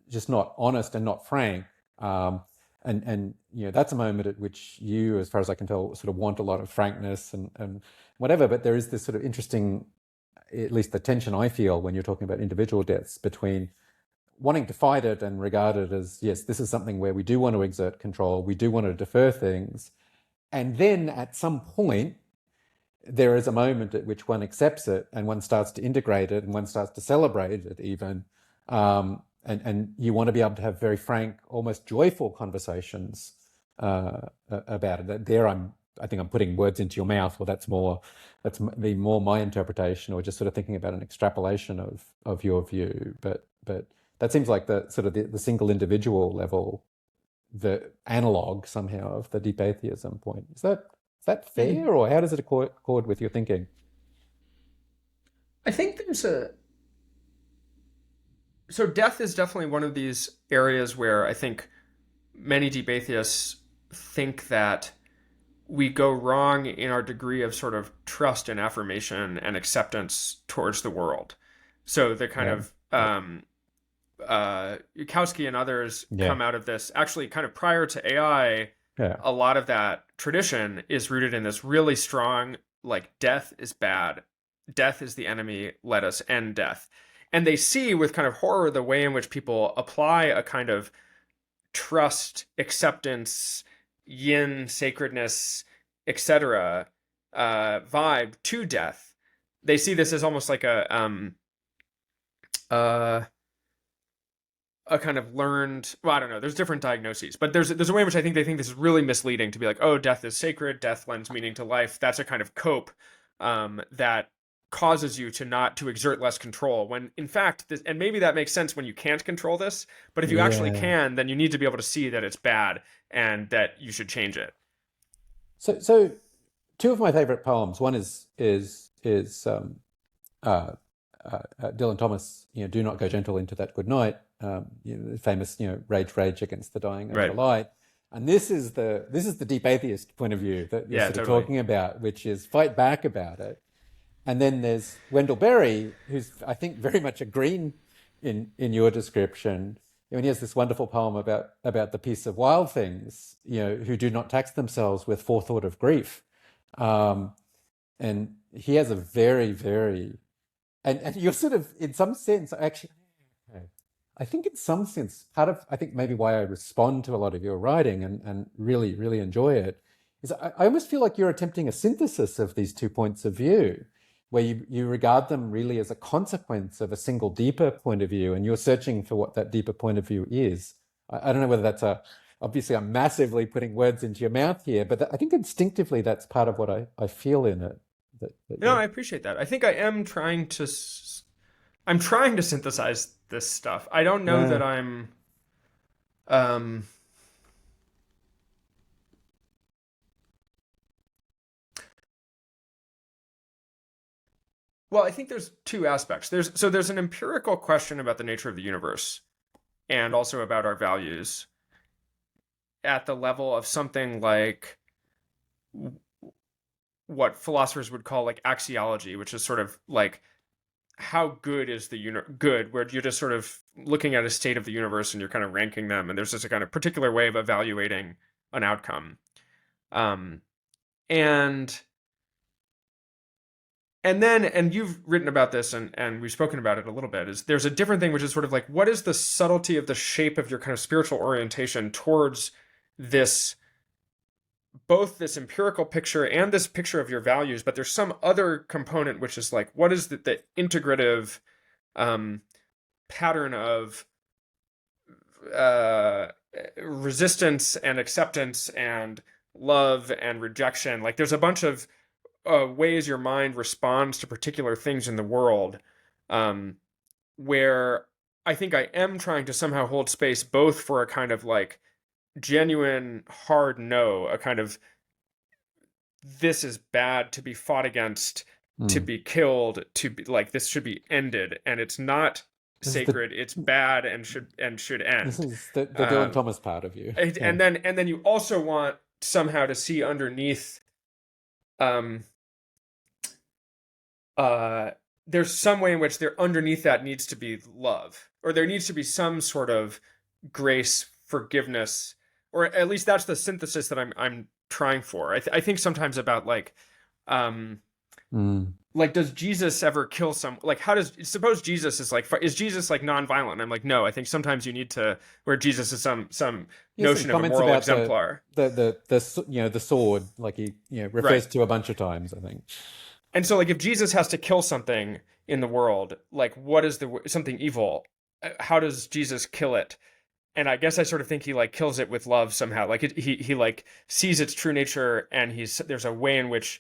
just not honest and not frank, and that's a moment at which you, as far as I can tell, sort of want a lot of frankness and whatever. But there is this sort of interesting, at least the tension I feel when you're talking about individual deaths, between wanting to fight it and regard it as, yes, this is something where we do want to exert control, we do want to defer things, and then at some point there is a moment at which one accepts it and one starts to integrate it and one starts to celebrate it even. And you want to be able to have very frank, almost joyful conversations about it. There, I think I'm putting words into your mouth, or that's more my interpretation, or just sort of thinking about an extrapolation of your view. But that seems like the sort of the single individual level, the analog somehow of the deep atheism point. Is that fair, or how does it accord with your thinking? I think so death is definitely one of these areas where I think many deep atheists think that we go wrong in our degree of sort of trust and affirmation and acceptance towards the world. So the kind of Yudkowsky and others come out of this actually kind of prior to AI. A lot of that tradition is rooted in this really strong, like, death is bad, death is the enemy, let us end death. And they see with kind of horror the way in which people apply a kind of trust, acceptance, yin, sacredness, etc. Vibe to death. They see this as almost like a kind of learned, well, I don't know, there's different diagnoses, but there's a way in which I think they think this is really misleading to be like, oh, death is sacred, death lends meaning to life. That's a kind of cope that causes you to exert less control, when in fact and maybe that makes sense when you can't control this, but if you actually can, then you need to be able to see that it's bad and that you should change it. So two of my favorite poems, one is Dylan Thomas, do not go gentle into that good night, famous, rage against the dying of the light. And this is the deep atheist point of view that you're sort of talking about, which is fight back about it. And then there's Wendell Berry, who's, I think, very much a green in your description. He has this wonderful poem about the peace of wild things, who do not tax themselves with forethought of grief. And he has a very, very, and you're sort of, in some sense, actually, I think in some sense, part of, I think maybe why I respond to a lot of your writing and really, really enjoy it, is I almost feel like you're attempting a synthesis of these two points of view, where you regard them really as a consequence of a single deeper point of view, and you're searching for what that deeper point of view is. I don't know whether that's a obviously I'm massively putting words into your mouth here, but I think instinctively that's part of what I feel in it. No, I appreciate that. I think I am trying to I'm trying to synthesize this stuff. I don't know that I'm um well, I think there's two aspects. There's an empirical question about the nature of the universe and also about our values at the level of something like what philosophers would call like axiology, which is sort of like how good is the good, where you're just sort of looking at a state of the universe and you're kind of ranking them, and there's just a kind of particular way of evaluating an outcome. And you've written about this and we've spoken about it a little bit, is there's a different thing, which is sort of like, what is the subtlety of the shape of your kind of spiritual orientation towards this, both this empirical picture and this picture of your values, but there's some other component, which is like, what is the integrative pattern of resistance and acceptance and love and rejection? Like there's a bunch of ways your mind responds to particular things in the world, where I think I am trying to somehow hold space both for a kind of like genuine hard no, a kind of this is bad to be fought against, to be killed, to be like this should be ended, and it's not sacred, it's bad and should end. This is the Dylan Thomas part of you. And then you also want somehow to see underneath there's some way in which there underneath that needs to be love, or there needs to be some sort of grace, forgiveness, or at least that's the synthesis that I'm trying for. I think sometimes about like like, does Jesus ever kill like, how does, suppose Jesus is Jesus like nonviolent? And I'm like, no, I think sometimes you need to, where Jesus is some notion of a moral exemplar. The sword, like he refers to a bunch of times, I think. And so like, if Jesus has to kill something in the world, like what is something evil? How does Jesus kill it? And I guess I sort of think he like kills it with love somehow. Like he like sees its true nature, and there's a way in which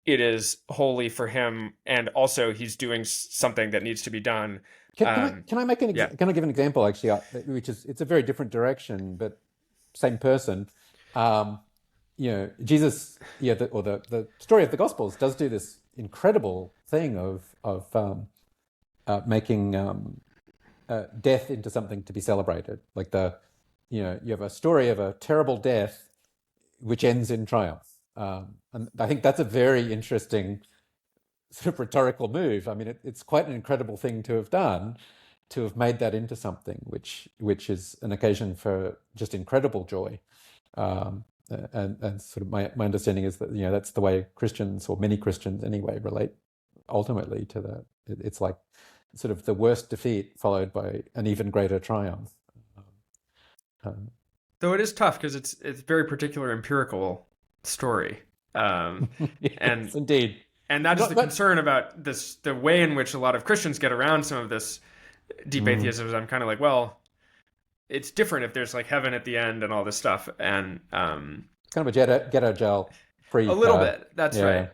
it is holy for him, and also he's doing something that needs to be done. Can I give an example, actually, which is, it's a very different direction, but same person. Jesus, the story of the Gospels does do this incredible thing of making death into something to be celebrated. Like you have a story of a terrible death which ends in triumph. And I think that's a very interesting sort of rhetorical move. I mean, it's quite an incredible thing to have done, to have made that into something which is an occasion for just incredible joy. And sort of my understanding is that that's the way Christians, or many Christians anyway, relate ultimately to that. It's like sort of the worst defeat followed by an even greater triumph. Though it is tough because it's very particular empirical story. Yes, indeed. And that is the concern about this, the way in which a lot of Christians get around some of this deep atheism. I'm kind of like, well, it's different if there's like heaven at the end and all this stuff. And it's kind of a get out of jail free. A little bit. That's right.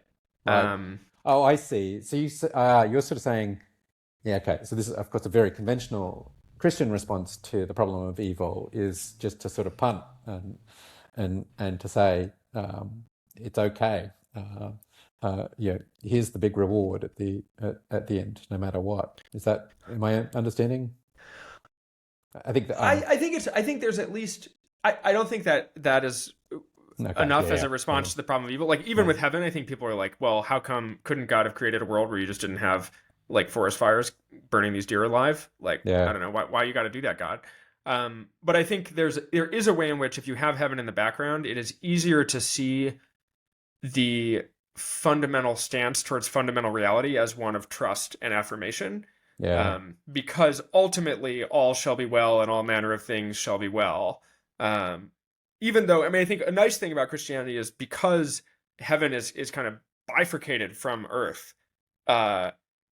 Oh, I see. So you're sort of saying, yeah, okay. So this is, of course, a very conventional Christian response to the problem of evil, is just to sort of punt and to say it's okay. Here's the big reward at the end, no matter what. Am I understanding? I think that I think there's at least, I don't think that is enough as a response to the problem of evil. Like even with heaven, I think people are like, well, how come couldn't God have created a world where you just didn't have like forest fires burning these deer alive? Like, I don't know why you got to do that, God. But I think there is a way in which if you have heaven in the background, it is easier to see the fundamental stance towards fundamental reality as one of trust and affirmation. Because ultimately all shall be well and all manner of things shall be well. Even though, I mean, I think a nice thing about Christianity is because heaven is kind of bifurcated from earth,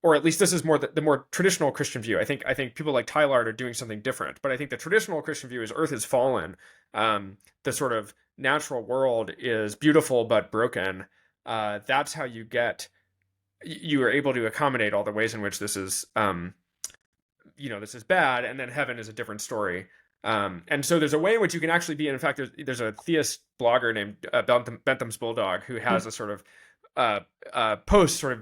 or at least this is more the more traditional Christian view. I think people like Teilhard are doing something different, but I think the traditional Christian view is Earth is fallen. The sort of natural world is beautiful but broken. That's how you are able to accommodate all the ways in which this is this is bad, and then heaven is a different story. And so there's a way in which you can actually be. In fact, there's a theist blogger named Bentham's Bulldog who has a sort of post sort of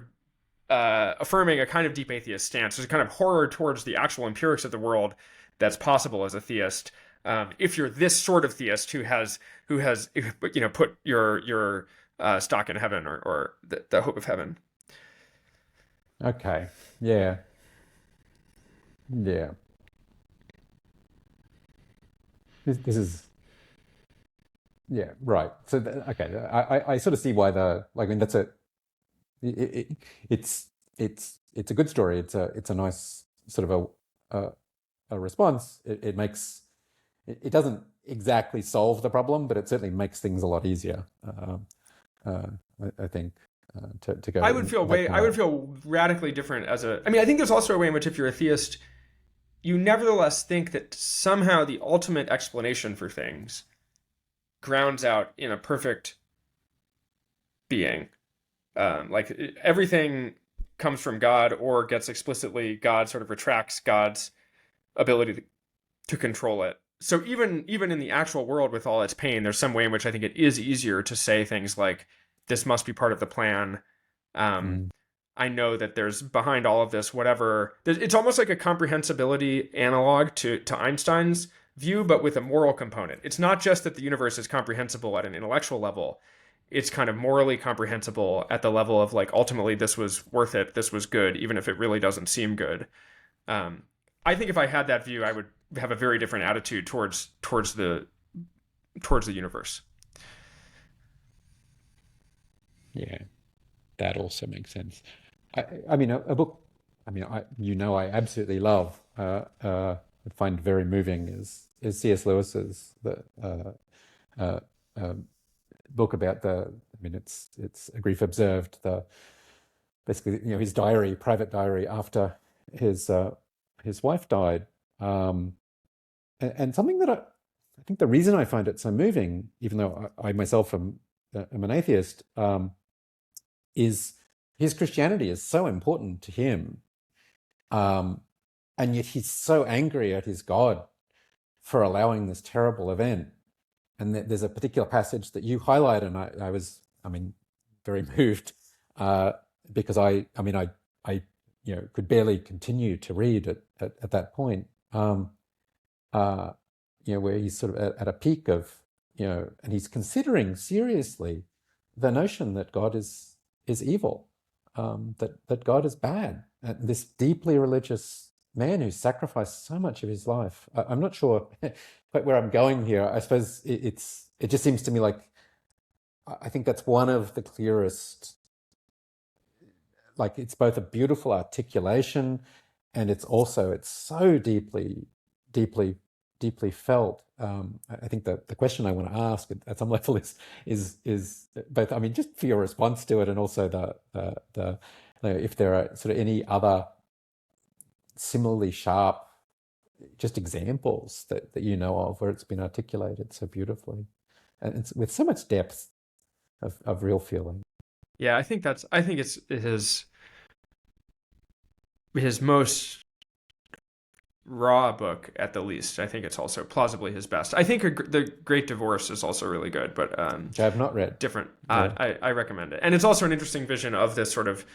affirming a kind of deep atheist stance. There's a kind of horror towards the actual empirics of the world that's possible as a theist. If you're this sort of theist who has put your stock in heaven or the hope of heaven. Okay. Yeah. Yeah. This is yeah, right. So okay, I sort of see why I mean that's it, it's a good story. It's a nice sort of a response. It makes it doesn't exactly solve the problem, but it certainly makes things a lot easier. I think to go. I would feel radically different I mean, I think there's also a way in which if you're a theist, you nevertheless think that somehow the ultimate explanation for things grounds out in a perfect being. Like everything comes from God or gets explicitly, God sort of retracts God's ability to control it. So even in the actual world with all its pain, there's some way in which I think it is easier to say things like, this must be part of the plan. I know that there's behind all of this, whatever. It's almost like a comprehensibility analog to Einstein's view, but with a moral component. It's not just that the universe is comprehensible at an intellectual level. It's kind of morally comprehensible at the level of like, ultimately, this was worth it. This was good, even if it really doesn't seem good. I think if I had that view, I would have a very different attitude towards the universe. Yeah, that also makes sense. I mean, a book. I mean, I absolutely love. I find very moving is C.S. Lewis's uh, uh, book about I mean, it's a grief observed. Basically, his diary, private diary after his wife died, and something that I think the reason I find it so moving, even though I myself am an atheist, is his Christianity is so important to him, and yet he's so angry at his God for allowing this terrible event. And there's a particular passage that you highlight, and I was, I mean, very moved because I could barely continue to read at that point. Where he's sort of at a peak of, and he's considering seriously the notion that God is evil, that God is bad. And this deeply religious man who sacrificed so much of his life. I'm not sure quite where I'm going here. I suppose it just seems to me like I think that's one of the clearest. Like it's both a beautiful articulation, and it's so deeply felt. I think that the question I want to ask at some level is both. I mean, just for your response to it, and also the if there are sort of any other similarly sharp, just examples that you know of where it's been articulated so beautifully, and it's with so much depth of real feeling. Yeah, I think it's his most raw book at the least. I think it's also plausibly his best. I think The Great Divorce is also really good, but which I have not read. Different. Yeah. I recommend it, and it's also an interesting vision of this sort of.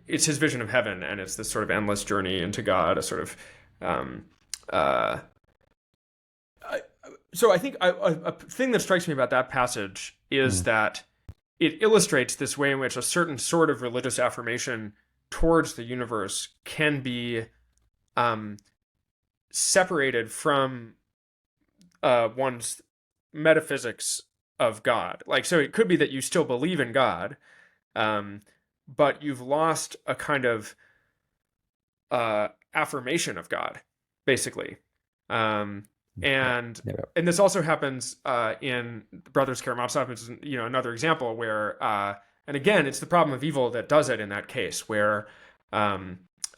It's his vision of heaven, and it's this sort of endless journey into God. A sort of. So I think a thing that strikes me about that passage is that it illustrates this way in which a certain sort of religious affirmation towards the universe can be separated from one's metaphysics of God. Like, so it could be that you still believe in God, but you've lost a kind of affirmation of God, basically. And this also happens in Brothers Karamazov, which is another example where and again, it's the problem of evil that does it in that case, where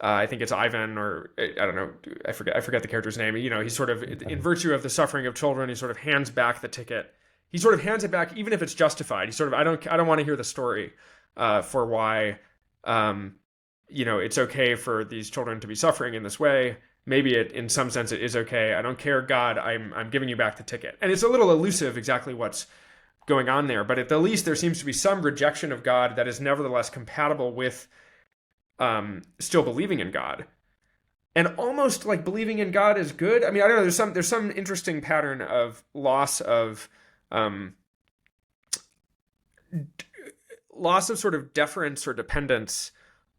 I think it's Ivan, or I don't know, I forget the character's name. He's sort of, in virtue of the suffering of children, he sort of hands back the ticket. He sort of hands it back, even if it's justified. He sort of, I don't want to hear the story for why, it's okay for these children to be suffering in this way. Maybe in some sense, it is okay. I don't care, God. I'm giving you back the ticket. And it's a little elusive exactly what's going on there, but at the least there seems to be some rejection of God that is nevertheless compatible with still believing in God, and almost like believing in God is good. I mean, I don't know. There's some interesting pattern of loss of sort of deference or dependence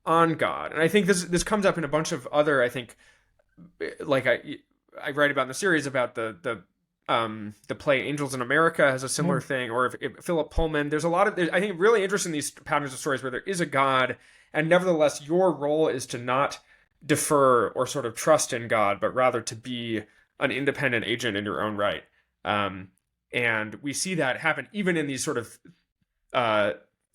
on God, and I think this comes up in a bunch of other. I think, like I write about in the series about the play Angels in America has a similar thing, or if Philip Pullman. There's a lot of, I think, really interesting these patterns of stories where there is a God, and nevertheless your role is to not defer or sort of trust in God, but rather to be an independent agent in your own right. And we see that happen even in these sort of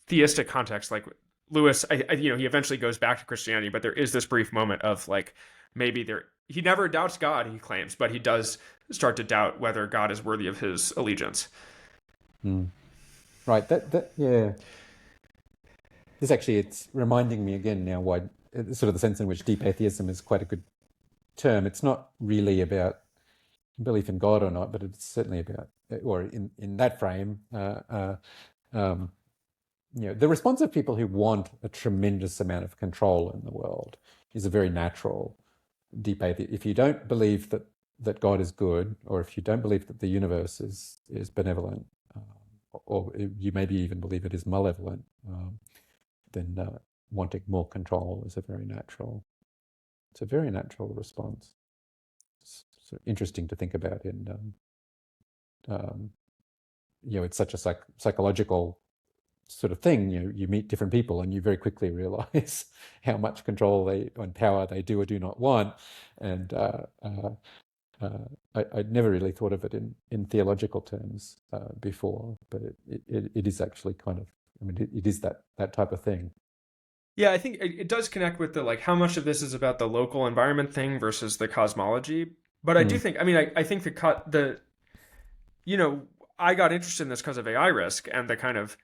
theistic contexts. Like Lewis, he eventually goes back to Christianity, but there is this brief moment of like, maybe he never doubts God, he claims, but he does start to doubt whether God is worthy of his allegiance. Right. Yeah. This actually, it's reminding me again now why sort of the sense in which deep atheism is quite a good term. It's not really about belief in God or not, but it's certainly about, or in that frame, the response of people who want a tremendous amount of control in the world is a very natural deep atheism. If you don't believe that God is good, or if you don't believe that the universe is benevolent, or you maybe even believe it is malevolent, then wanting more control is a very natural response. It's sort of interesting to think about it's such a psychological sort of thing. You meet different people and you very quickly realize how much control and power they do or do not want. And I'd never really thought of it in theological terms before, but it is actually kind of, it is that type of thing. Yeah, I think it does connect with the, like, how much of this is about the local environment thing versus the cosmology. But I do think, I think I got interested in this because of AI risk and the kind of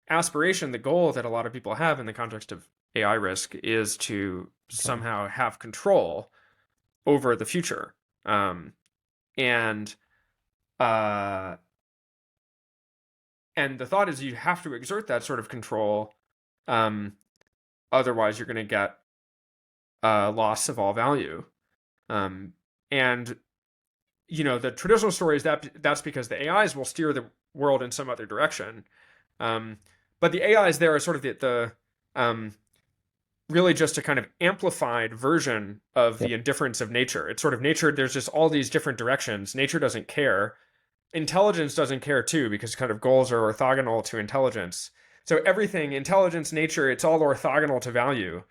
aspiration, the goal that a lot of people have in the context of AI risk is to somehow have control over the future. And the thought is you have to exert that sort of control. Otherwise, you're going to get loss of all value. And the traditional story is that's because the AIs will steer the world in some other direction. But the AIs there are sort of the really just a kind of amplified version of the indifference of nature. It's sort of nature, there's just all these different directions. Nature doesn't care. Intelligence doesn't care too, because kind of goals are orthogonal to intelligence. So everything, intelligence, nature, it's all orthogonal to value.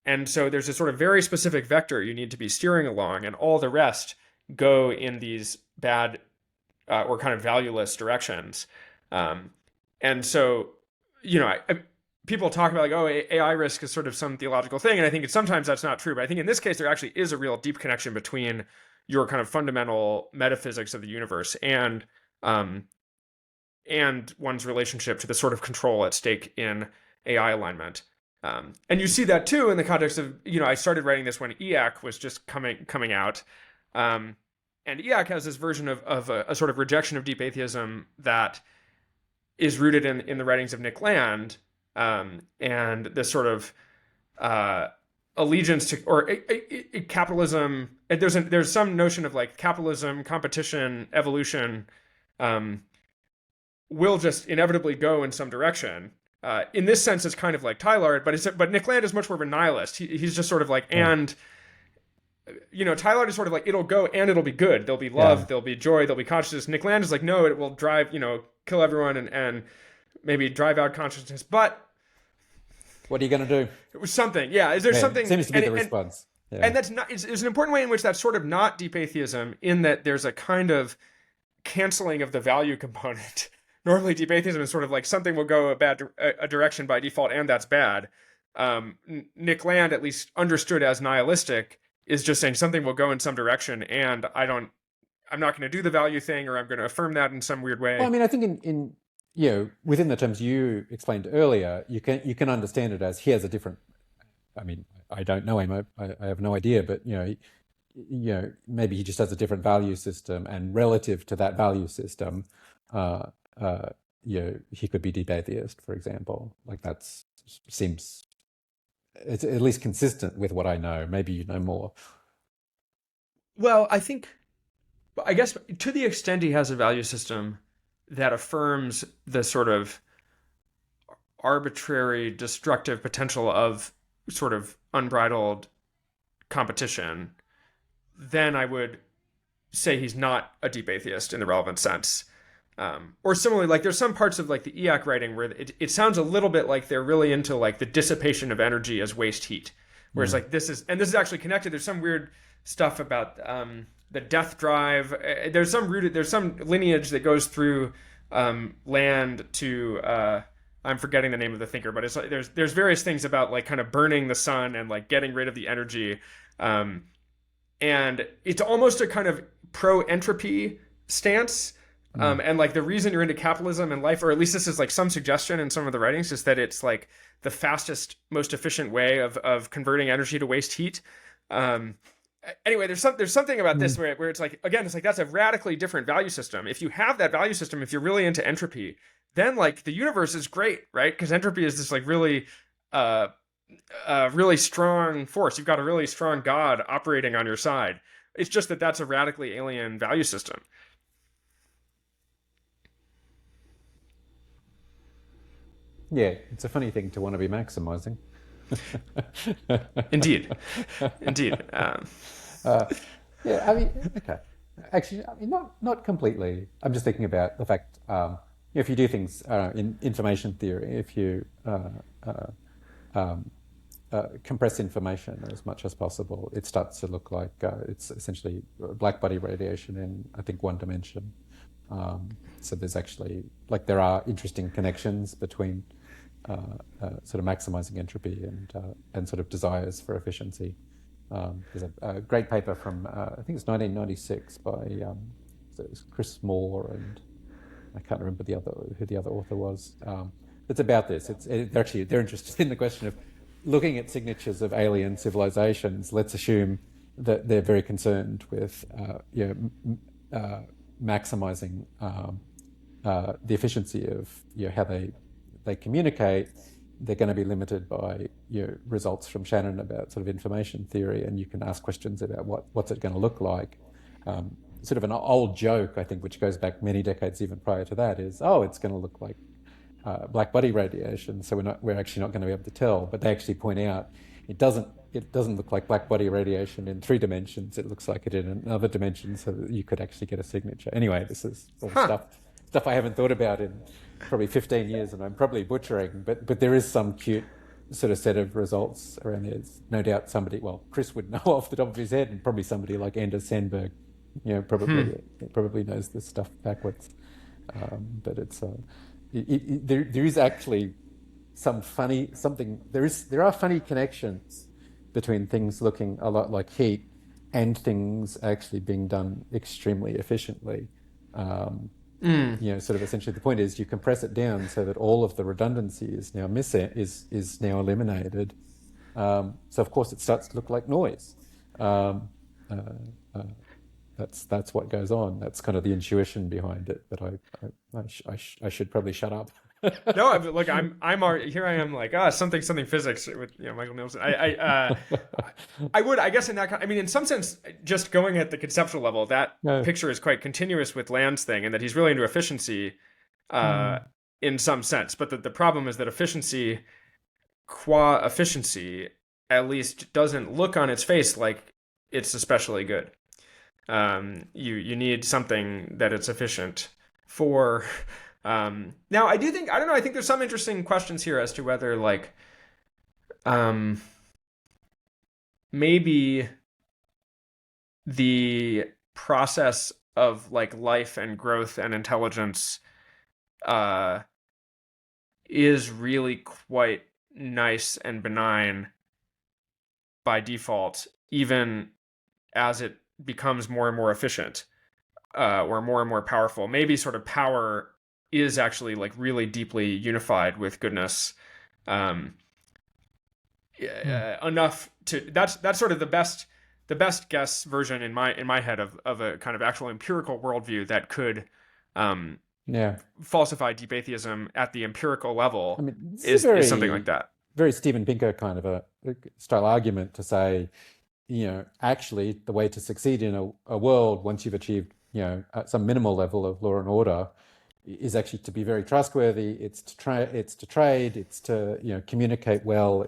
And so there's a sort of very specific vector you need to be steering along, and all the rest go in these bad or kind of valueless directions. And so, people talk about like, oh, AI risk is sort of some theological thing. And I think sometimes that's not true. But I think in this case, there actually is a real deep connection between your kind of fundamental metaphysics of the universe and one's relationship to the sort of control at stake in AI alignment. And you see that too in the context of, I started writing this when EAC was just coming out. And EAC has this version of a sort of rejection of deep atheism that is rooted in the writings of Nick Land, and this sort of allegiance to, or capitalism. There's some notion of like capitalism, competition, evolution will just inevitably go in some direction. In this sense, it's kind of like Teilhard, but Nick Land is much more of a nihilist. He's just sort of like, and Teilhard is sort of like, it'll go and it'll be good. There'll be love, there'll be joy, there'll be consciousness. Nick Land is like, no, it will drive, kill everyone and maybe drive out consciousness. But what are you going to do? It was something. Yeah. Is there something? Seems to be the response. And that's not, it's an important way in which that's sort of not deep atheism, in that there's a kind of canceling of the value component. Normally deep atheism is sort of like something will go a direction by default, and that's bad. Nick Land, at least understood as nihilistic, is just saying something will go in some direction, and I'm not going to do the value thing, or I'm going to affirm that in some weird Well, I way. mean, I think in within the terms you explained earlier, you can understand it as he has a different. I mean, I don't know him. I have no idea, but maybe he just has a different value system, and relative to that value system, uh, he could be deep atheist, for example. Like that's seems it's at least consistent with what I know. Maybe you know more. Well, I guess to the extent he has a value system that affirms the sort of arbitrary destructive potential of sort of unbridled competition, then I would say he's not a deep atheist in the relevant sense. Or similarly, like there's some parts of like the EAC writing where it sounds a little bit like they're really into like the dissipation of energy as waste heat. Whereas like this is actually connected. There's some weird stuff about the death drive. There's some lineage that goes through Land to I'm forgetting the name of the thinker, but it's like there's various things about like kind of burning the sun and like getting rid of the energy. And it's almost a kind of pro entropy stance. And like the reason you're into capitalism and life, or at least this is like some suggestion in some of the writings, is that it's like the fastest, most efficient way of converting energy to waste heat. Anyway, there's something about this where it's like, again, it's like that's a radically different value system. If you have that value system, if you're really into entropy, then like the universe is great, right? Because entropy is this like really really strong force. You've got a really strong God operating on your side. It's just that that's a radically alien value system. Yeah, it's a funny thing to want to be maximizing. Indeed, indeed. Yeah, I mean, okay. Actually, I mean, not completely. I'm just thinking about the fact if you do things in information theory, if you compress information as much as possible, it starts to look like it's essentially black body radiation in, I think, one dimension. So there's actually, like, there are interesting connections between sort of maximizing entropy and sort of desires for efficiency. There's a great paper from, I think it's 1996 by Chris Moore, and I can't remember who the other author was. It's about this. They're interested in the question of looking at signatures of alien civilizations. Let's assume that they're very concerned with maximizing the efficiency of how they communicate. They're going to be limited by results from Shannon about sort of information theory, and you can ask questions about what's it going to look like. Sort of an old joke, I think, which goes back many decades even prior to that, is it's going to look like black body radiation, so we're actually not going to be able to tell. But they actually point out it doesn't look like black body radiation in 3 dimensions. It looks like it in another dimension, so that you could actually get a signature. Anyway, this is all stuff I haven't thought about in probably 15 years, and I'm probably butchering, but there is some cute sort of set of results around there. There's no doubt Chris would know off the top of his head, and probably somebody like Anders Sandberg, probably knows this stuff backwards. But it's there is actually there are funny connections between things looking a lot like heat and things actually being done extremely efficiently. Sort of essentially the point is you compress it down so that all of the redundancy is now is now eliminated. So of course it starts to look like noise. That's what goes on. That's kind of the intuition behind it. But I should probably shut up. No, look, I'm already, here. I am like something physics with Michael Nielsen. I would, I guess, in that I mean, in some sense, just going at the conceptual level, that picture is quite continuous with Land's thing, and that he's really into efficiency in some sense. But the problem is that efficiency, qua efficiency, at least doesn't look on its face like it's especially good. You need something that it's efficient for. Now I don't know, I think there's some interesting questions here as to whether like maybe the process of like life and growth and intelligence is really quite nice and benign by default, even as it becomes more and more efficient, or more and more powerful. Maybe sort of power is actually like really deeply unified with goodness, enough to that's sort of the best guess version in my head of a kind of actual empirical worldview that could Yeah. falsify deep atheism at the empirical level. I mean, this is something like that. very Steven Pinker kind of a style argument to say, actually the way to succeed in a world once you've achieved, some minimal level of law and order is actually to be very trustworthy. It's to trade. It's to communicate well.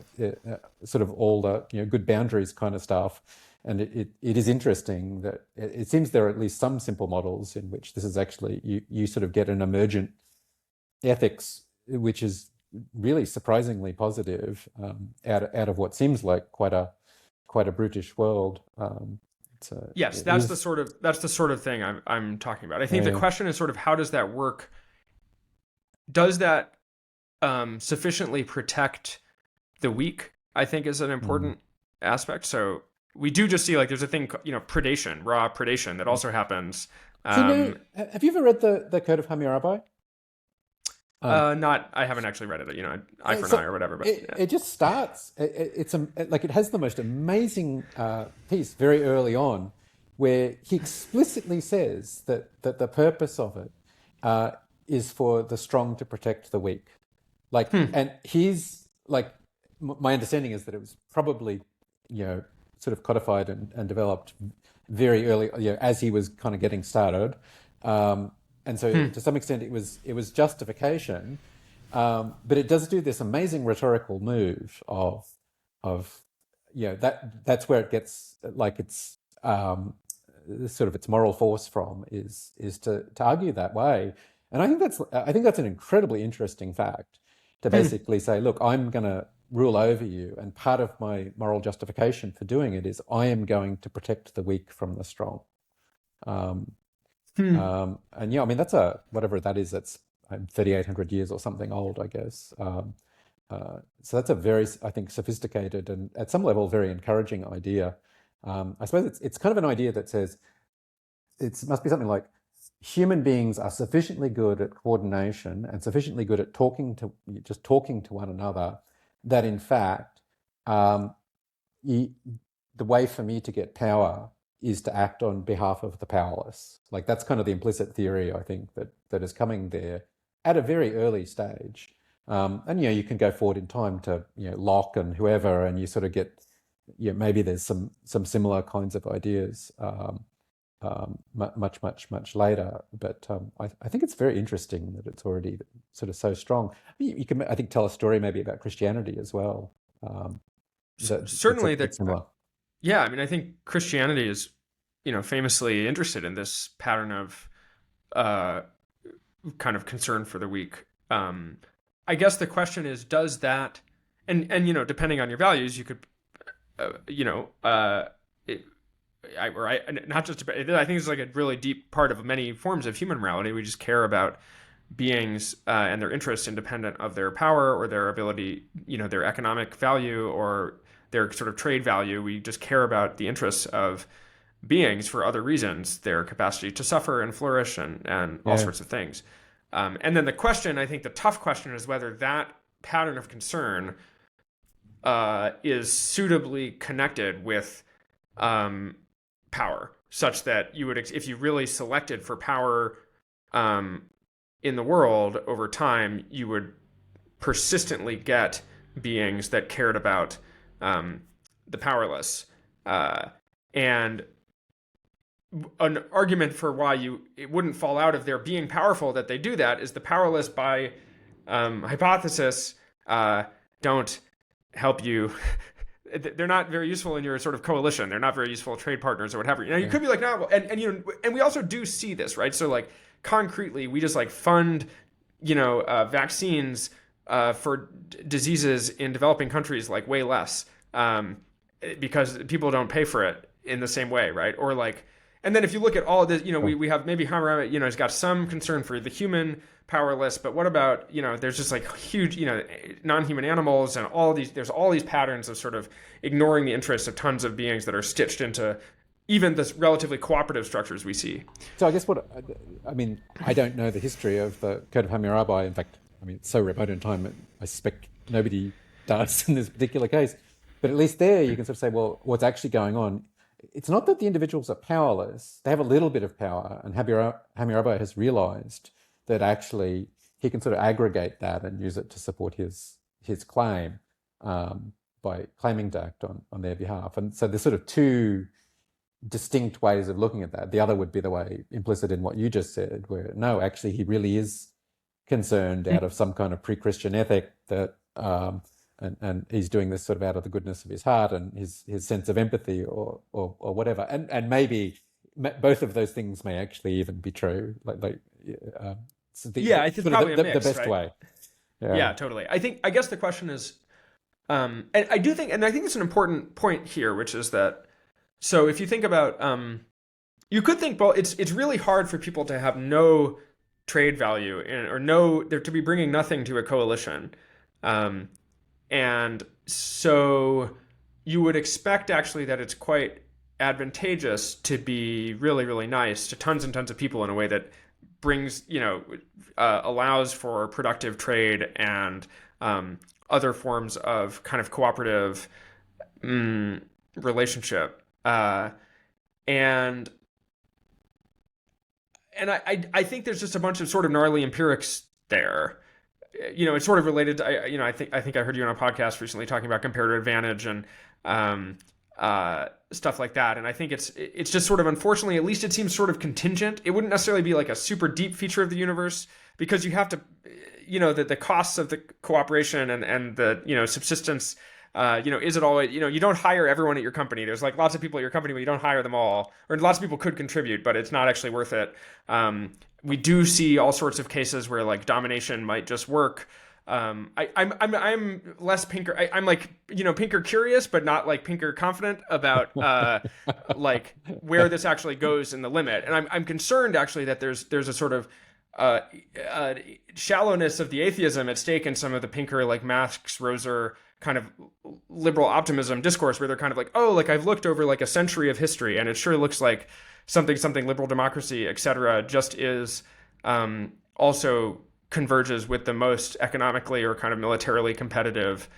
Sort of all the good boundaries kind of stuff. And it is interesting that it seems there are at least some simple models in which this is actually you sort of get an emergent ethics, which is really surprisingly positive, out of what seems like quite a brutish world. Yes, that's the sort of thing I'm talking about. I think the question is sort of how does that work? Does that sufficiently protect the weak? I think is an important aspect. So we do just see like there's a thing, predation, raw predation that also happens. Have you ever read the Code of Hammurabi? I haven't actually read it, eye for an eye or whatever. But it just starts. It has the most amazing piece very early on, where he explicitly says that the purpose of it is for the strong to protect the weak. And he's like, my understanding is that it was probably sort of codified and developed very early, as he was kind of getting started. And so to some extent it was justification, but it does do this amazing rhetorical move of that's where it gets like it's sort of its moral force from is to argue that way. And I think that's an incredibly interesting fact, to basically say, look, I'm going to rule over you, and part of my moral justification for doing it is I am going to protect the weak from the strong. And I mean, that's whatever that is, that's 3,800 years or something old, I guess. So that's a very, I think, sophisticated and at some level very encouraging idea. I suppose it's kind of an idea that says it must be something like human beings are sufficiently good at coordination and sufficiently good at talking to one another that in fact the way for me to get power is to act on behalf of the powerless. Like that's kind of the implicit theory, I think, that is coming there at a very early stage. And you can go forward in time to Locke and whoever, and you sort of get maybe there's some similar kinds of ideas much later. But I think it's very interesting that it's already sort of so strong. You can, I think, tell a story maybe about Christianity as well. Certainly that's similar. Yeah, I mean, I think Christianity is, famously interested in this pattern of kind of concern for the weak. I guess the question is, does that, and depending on your values, you could, not just, I think it's like a really deep part of many forms of human morality. We just care about beings and their interests independent of their power or their ability, their economic value or their sort of trade value. We just care about the interests of beings for other reasons, their capacity to suffer and flourish and all sorts of things. And then the question, I think the tough question, is whether that pattern of concern is suitably connected with power, such that you would, if you really selected for power in the world over time, you would persistently get beings that cared about the powerless. And an argument for why it wouldn't fall out of their being powerful that they do that is the powerless, by hypothesis, don't help you. They're not very useful in your sort of coalition. They're not very useful trade partners or whatever. You could be like, no, and we also do see this, right? So like concretely, we just like fund, vaccines for diseases in developing countries like way less because people don't pay for it in the same way, right? Or like, And then if you look at all of this, Sure. we have maybe Hammurabi, has got some concern for the human powerless, but what about, there's just like huge, non-human animals and there's all these patterns of sort of ignoring the interests of tons of beings that are stitched into even this relatively cooperative structures we see. So I guess I don't know the history of the Code of Hammurabi. In fact, it's so remote in time, I suspect nobody does in this particular case. But at least there you can sort of say, well, what's actually going on? It's not that the individuals are powerless. They have a little bit of power, and Hammurabi has realized that actually he can sort of aggregate that and use it to support his claim by claiming to act on their behalf. And so there's sort of two distinct ways of looking at that. The other would be the way implicit in what you just said, where no, actually he really is concerned out of some kind of pre-Christian ethic that and he's doing this sort of out of the goodness of his heart and his sense of empathy or whatever. And maybe both of those things may actually even be true. I think probably the mix, best right? way. Yeah, totally. I guess the question is, and I think it's an important point here, which is that, so if you think about, you could think, well, it's really hard for people to have no trade value or to be bringing nothing to a coalition. And so you would expect actually that it's quite advantageous to be really, really nice to tons and tons of people in a way that brings, allows for productive trade and other forms of kind of cooperative relationship. And I think there's just a bunch of sort of gnarly empirics there. It's sort of related to, I think I heard you on a podcast recently talking about comparative advantage and stuff like that. And I think it's just sort of, unfortunately, at least it seems sort of contingent. It wouldn't necessarily be like a super deep feature of the universe, because you have to, the costs of the cooperation and the, subsistence, is it always, you don't hire everyone at your company. There's like lots of people at your company, but you don't hire them all, or lots of people could contribute, but it's not actually worth it. We do see all sorts of cases where like domination might just work. I'm less Pinker. I'm like, Pinker curious, but not like Pinker confident about like where this actually goes in the limit. And I'm concerned actually that there's a sort of shallowness of the atheism at stake in some of the Pinker, like Max Roser kind of liberal optimism discourse, where they're kind of like, oh, like I've looked over like a century of history and it sure looks like something liberal democracy, etc., just is also converges with the most economically or kind of militarily competitive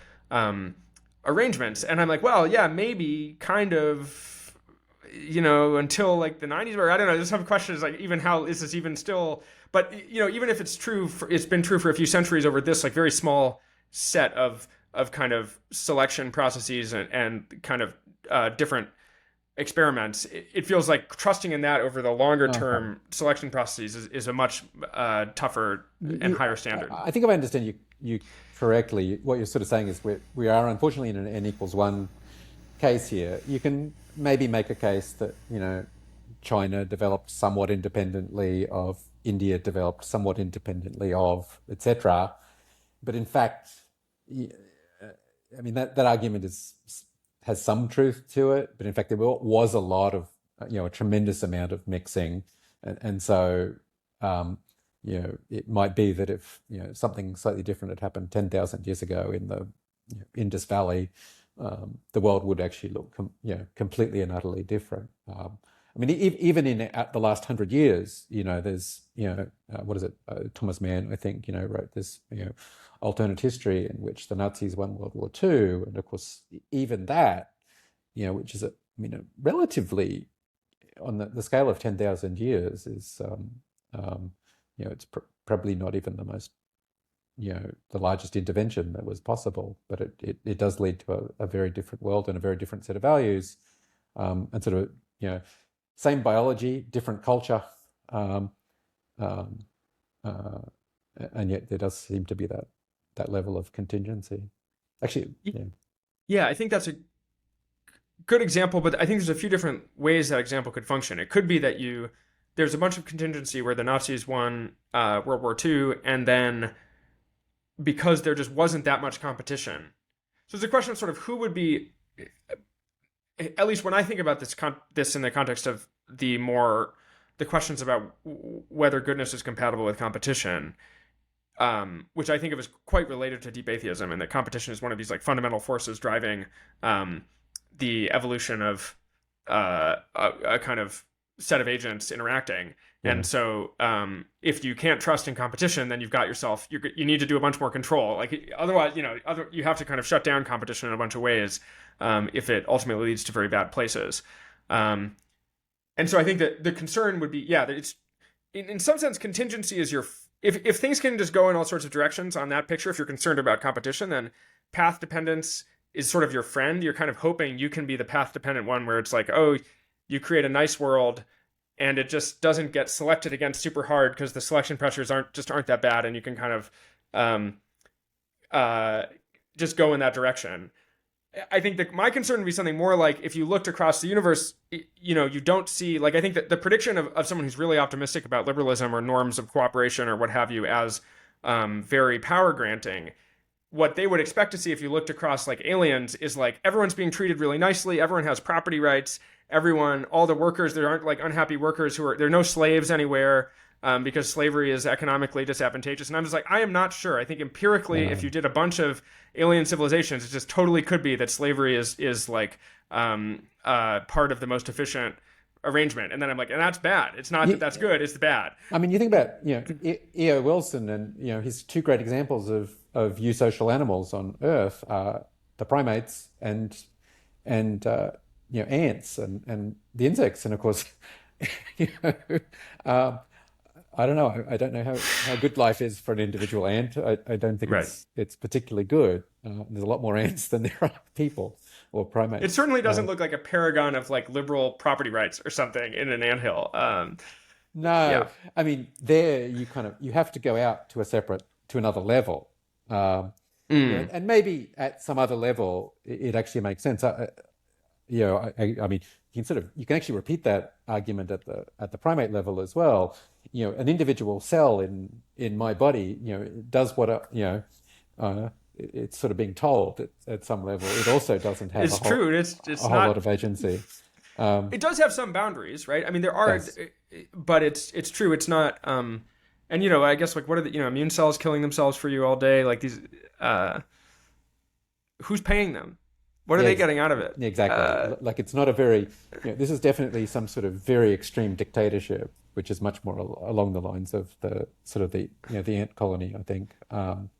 arrangements. And I'm like, well, yeah, maybe kind of, until like the 90s, or I don't know, there's some questions like even how is this even still, but even if it's true, it's been true for a few centuries over this like very small set of kind of selection processes and kind of different experiments. It feels like trusting in that over the longer term selection processes is a much tougher and higher standard. I think if I understand you correctly, what you're sort of saying is we are unfortunately in an n=1 case here. You can maybe make a case that China developed somewhat independently of, India developed somewhat independently of, etc. But in fact, that argument has some truth to it, but in fact there was a lot of, a tremendous amount of mixing, and so it might be that if something slightly different had happened 10,000 years ago in the Indus Valley, the world would actually look completely and utterly different. Even in the last 100 years, there's what is it? Thomas Mann, I think, wrote this alternate history in which the Nazis won World War II, and of course even that, which is relatively on the scale of 10,000 years is it's probably not even the most the largest intervention that was possible, but it does lead to a very different world and a very different set of values, and sort of same biology, different culture, and yet there does seem to be that level of contingency. Actually, yeah, I think that's a good example, but I think there's a few different ways that example could function. It could be that there's a bunch of contingency where the Nazis won World War II, and then because there just wasn't that much competition. So it's a question of sort of who would be, at least when I think about this in the context of the questions about whether goodness is compatible with competition, which I think of as quite related to deep atheism, and that competition is one of these like fundamental forces driving the evolution of a kind of set of agents interacting. Yeah. And so if you can't trust in competition, then you've got yourself, you need to do a bunch more control. Like otherwise, you have to kind of shut down competition in a bunch of ways if it ultimately leads to very bad places. And so I think that the concern would be, that it's in some sense, contingency is if things can just go in all sorts of directions on that picture, if you're concerned about competition, then path dependence is sort of your friend. You're kind of hoping you can be the path dependent one where it's like, oh, you create a nice world and it just doesn't get selected against super hard because the selection pressures aren't that bad, and you can kind of just go in that direction. I think that my concern would be something more like if you looked across the universe, you don't see, like, I think that the prediction of someone who's really optimistic about liberalism or norms of cooperation or what have you as very power granting, what they would expect to see if you looked across like aliens is like everyone's being treated really nicely, everyone has property rights, all the workers, there aren't like unhappy workers there are no slaves anywhere. Because slavery is economically disadvantageous. And I'm just like, I am not sure. I think empirically, if you did a bunch of alien civilizations, it just totally could be that slavery is like part of the most efficient arrangement. And then I'm like, and that's bad. It's not that that's good, it's bad. I mean, you think about, E.O. Wilson and, his two great examples of eusocial animals on Earth are the primates and ants and the insects. And of course, I don't know. I don't know how good life is for an individual ant. I don't think it's particularly good. There's a lot more ants than there are people or primates. It certainly doesn't look like a paragon of like liberal property rights or something in an anthill. No, I mean, there you have to go out to another level, and maybe at some other level it actually makes sense. I mean, you can actually repeat that argument at the primate level as well. An individual cell in my body, does what it's sort of being told at some level. It also doesn't have it's true. It's a whole lot of agency. It does have some boundaries, right? I mean, there are, but it's true. It's not. And I guess like what are the immune cells killing themselves for you all day? Like these, who's paying them? What are they getting out of it? Exactly. Like it's not a very. This is definitely some sort of very extreme dictatorship, which is much more along the lines of the sort of the ant colony, I think. So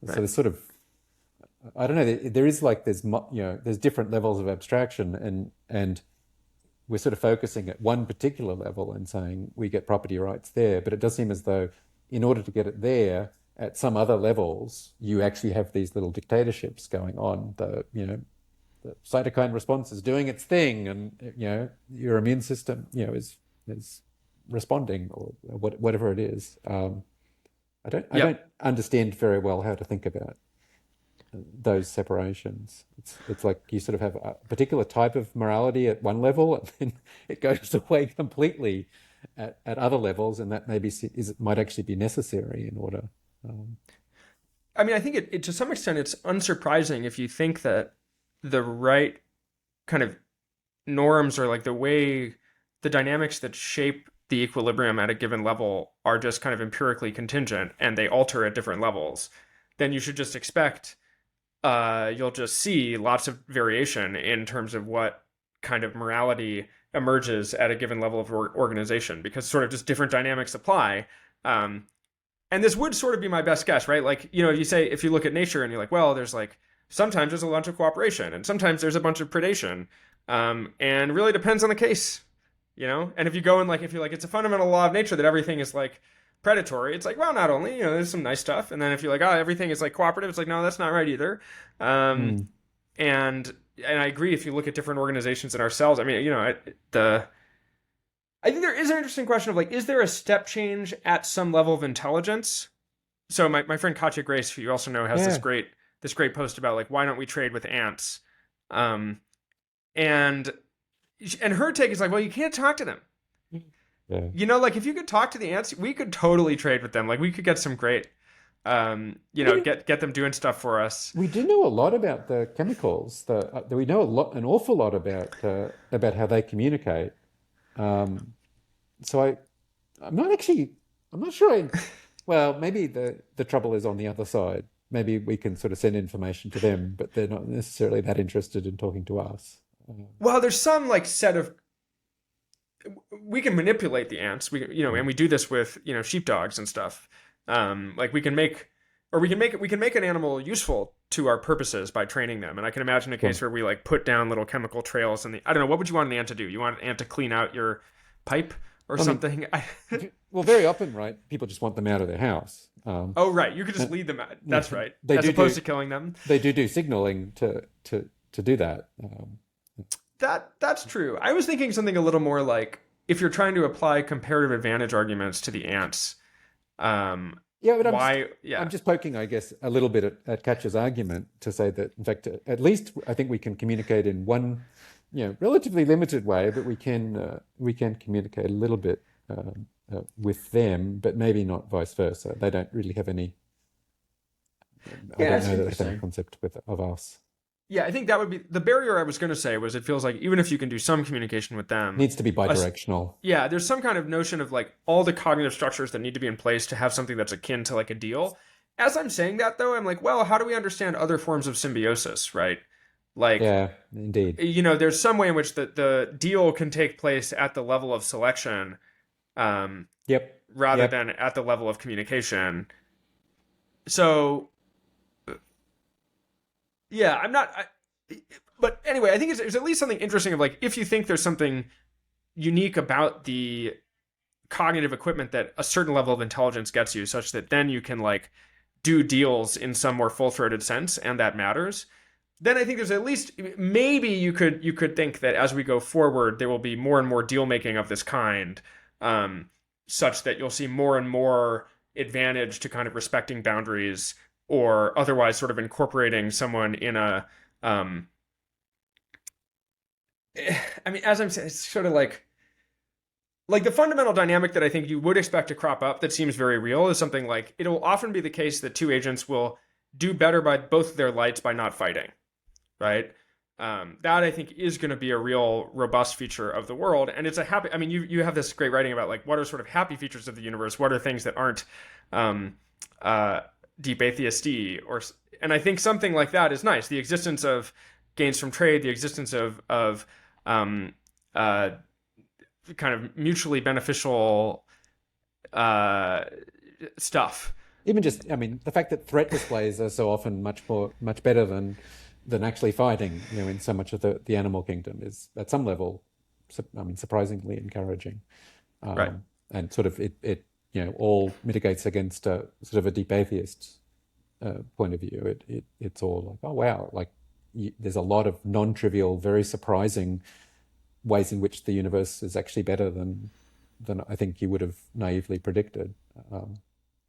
there's sort of, I don't know. There is like there's different levels of abstraction, and we're sort of focusing at one particular level and saying we get property rights there, but it does seem as though in order to get it there, at some other levels, you actually have these little dictatorships going on. The cytokine response is doing its thing, and your immune system is responding or whatever it is. I don't understand very well how to think about those separations. It's like you sort of have a particular type of morality at one level, and then it goes away completely at other levels, and that might actually be necessary in order. I mean, I think it to some extent it's unsurprising if you think that the right kind of norms or like the dynamics that shape the equilibrium at a given level are just kind of empirically contingent and they alter at different levels, then you should just expect you'll just see lots of variation in terms of what kind of morality emerges at a given level of organization, because sort of just different dynamics apply. And this would sort of be my best guess, right? Like, if you look at nature and you're like, well, there's like, sometimes there's a bunch of cooperation and sometimes there's a bunch of predation. And really depends on the case, And if you go and like, if you're like, it's a fundamental law of nature that everything is like predatory, it's like, well, not only, there's some nice stuff. And then if you're like, oh, everything is like cooperative, it's like, no, that's not right either. And I agree, if you look at different organizations in ourselves, I mean, I think there is an interesting question of like, is there a step change at some level of intelligence? So my friend Katja Grace, who you also know, has this great post about like, why don't we trade with ants? And her take is like, well, you can't talk to them. Yeah. Like if you could talk to the ants, we could totally trade with them. Like we could get some great, get them doing stuff for us. We do know a lot about the chemicals. We know an awful lot about how they communicate. So I'm not actually, I'm not sure. Well, maybe the trouble is on the other side. Maybe we can sort of send information to them, but they're not necessarily that interested in talking to us. Well, there's some like set of we can manipulate the ants. And we do this with sheepdogs and stuff. Like we can make an animal useful to our purposes by training them. And I can imagine a case where we like put down little chemical trails I don't know, what would you want an ant to do? You want an ant to clean out your pipe or something? Well, very often, right? People just want them out of their house. Oh, right. You could just lead them out. That's right. As opposed to killing them. They do signaling to do that. That's true. I was thinking something a little more like if you're trying to apply comparative advantage arguments to the ants. I'm just poking, I guess, a little bit at Katcha's argument to say that, in fact, at least I think we can communicate in one, relatively limited way, but we can communicate a little bit with them, but maybe not vice versa. They don't really have any. I don't know that they have a concept of us. Yeah, I think that would be the barrier I was going to say was it feels like even if you can do some communication with them, it needs to be bidirectional. There's some kind of notion of like all the cognitive structures that need to be in place to have something that's akin to like a deal. As I'm saying that though, I'm like, well, how do we understand other forms of symbiosis, right? Like, yeah, indeed. There's some way in which the deal can take place at the level of selection, rather than at the level of communication. So. Yeah, but anyway, I think it's at least something interesting of like, if you think there's something unique about the cognitive equipment that a certain level of intelligence gets you, such that then you can like do deals in some more full-throated sense, and that matters, then I think there's at least, maybe you could think that as we go forward, there will be more and more deal making of this kind, such that you'll see more and more advantage to kind of respecting boundaries or otherwise sort of incorporating someone in a, as I'm saying, it's sort of like the fundamental dynamic that I think you would expect to crop up that seems very real is something like, it'll often be the case that two agents will do better by both of their lights by not fighting, right? That I think is going to be a real robust feature of the world. And it's you have this great writing about like, what are sort of happy features of the universe? What are things that aren't, deep atheisty, and I think something like that is nice. The existence of gains from trade, the existence of kind of mutually beneficial stuff. Even just, the fact that threat displays are so often much better than actually fighting, in so much of the animal kingdom is at some level, surprisingly encouraging. Right. And sort of it all mitigates against a sort of a deep atheist point of view. It's all like, oh wow, like there's a lot of non-trivial, very surprising ways in which the universe is actually better than I think you would have naively predicted.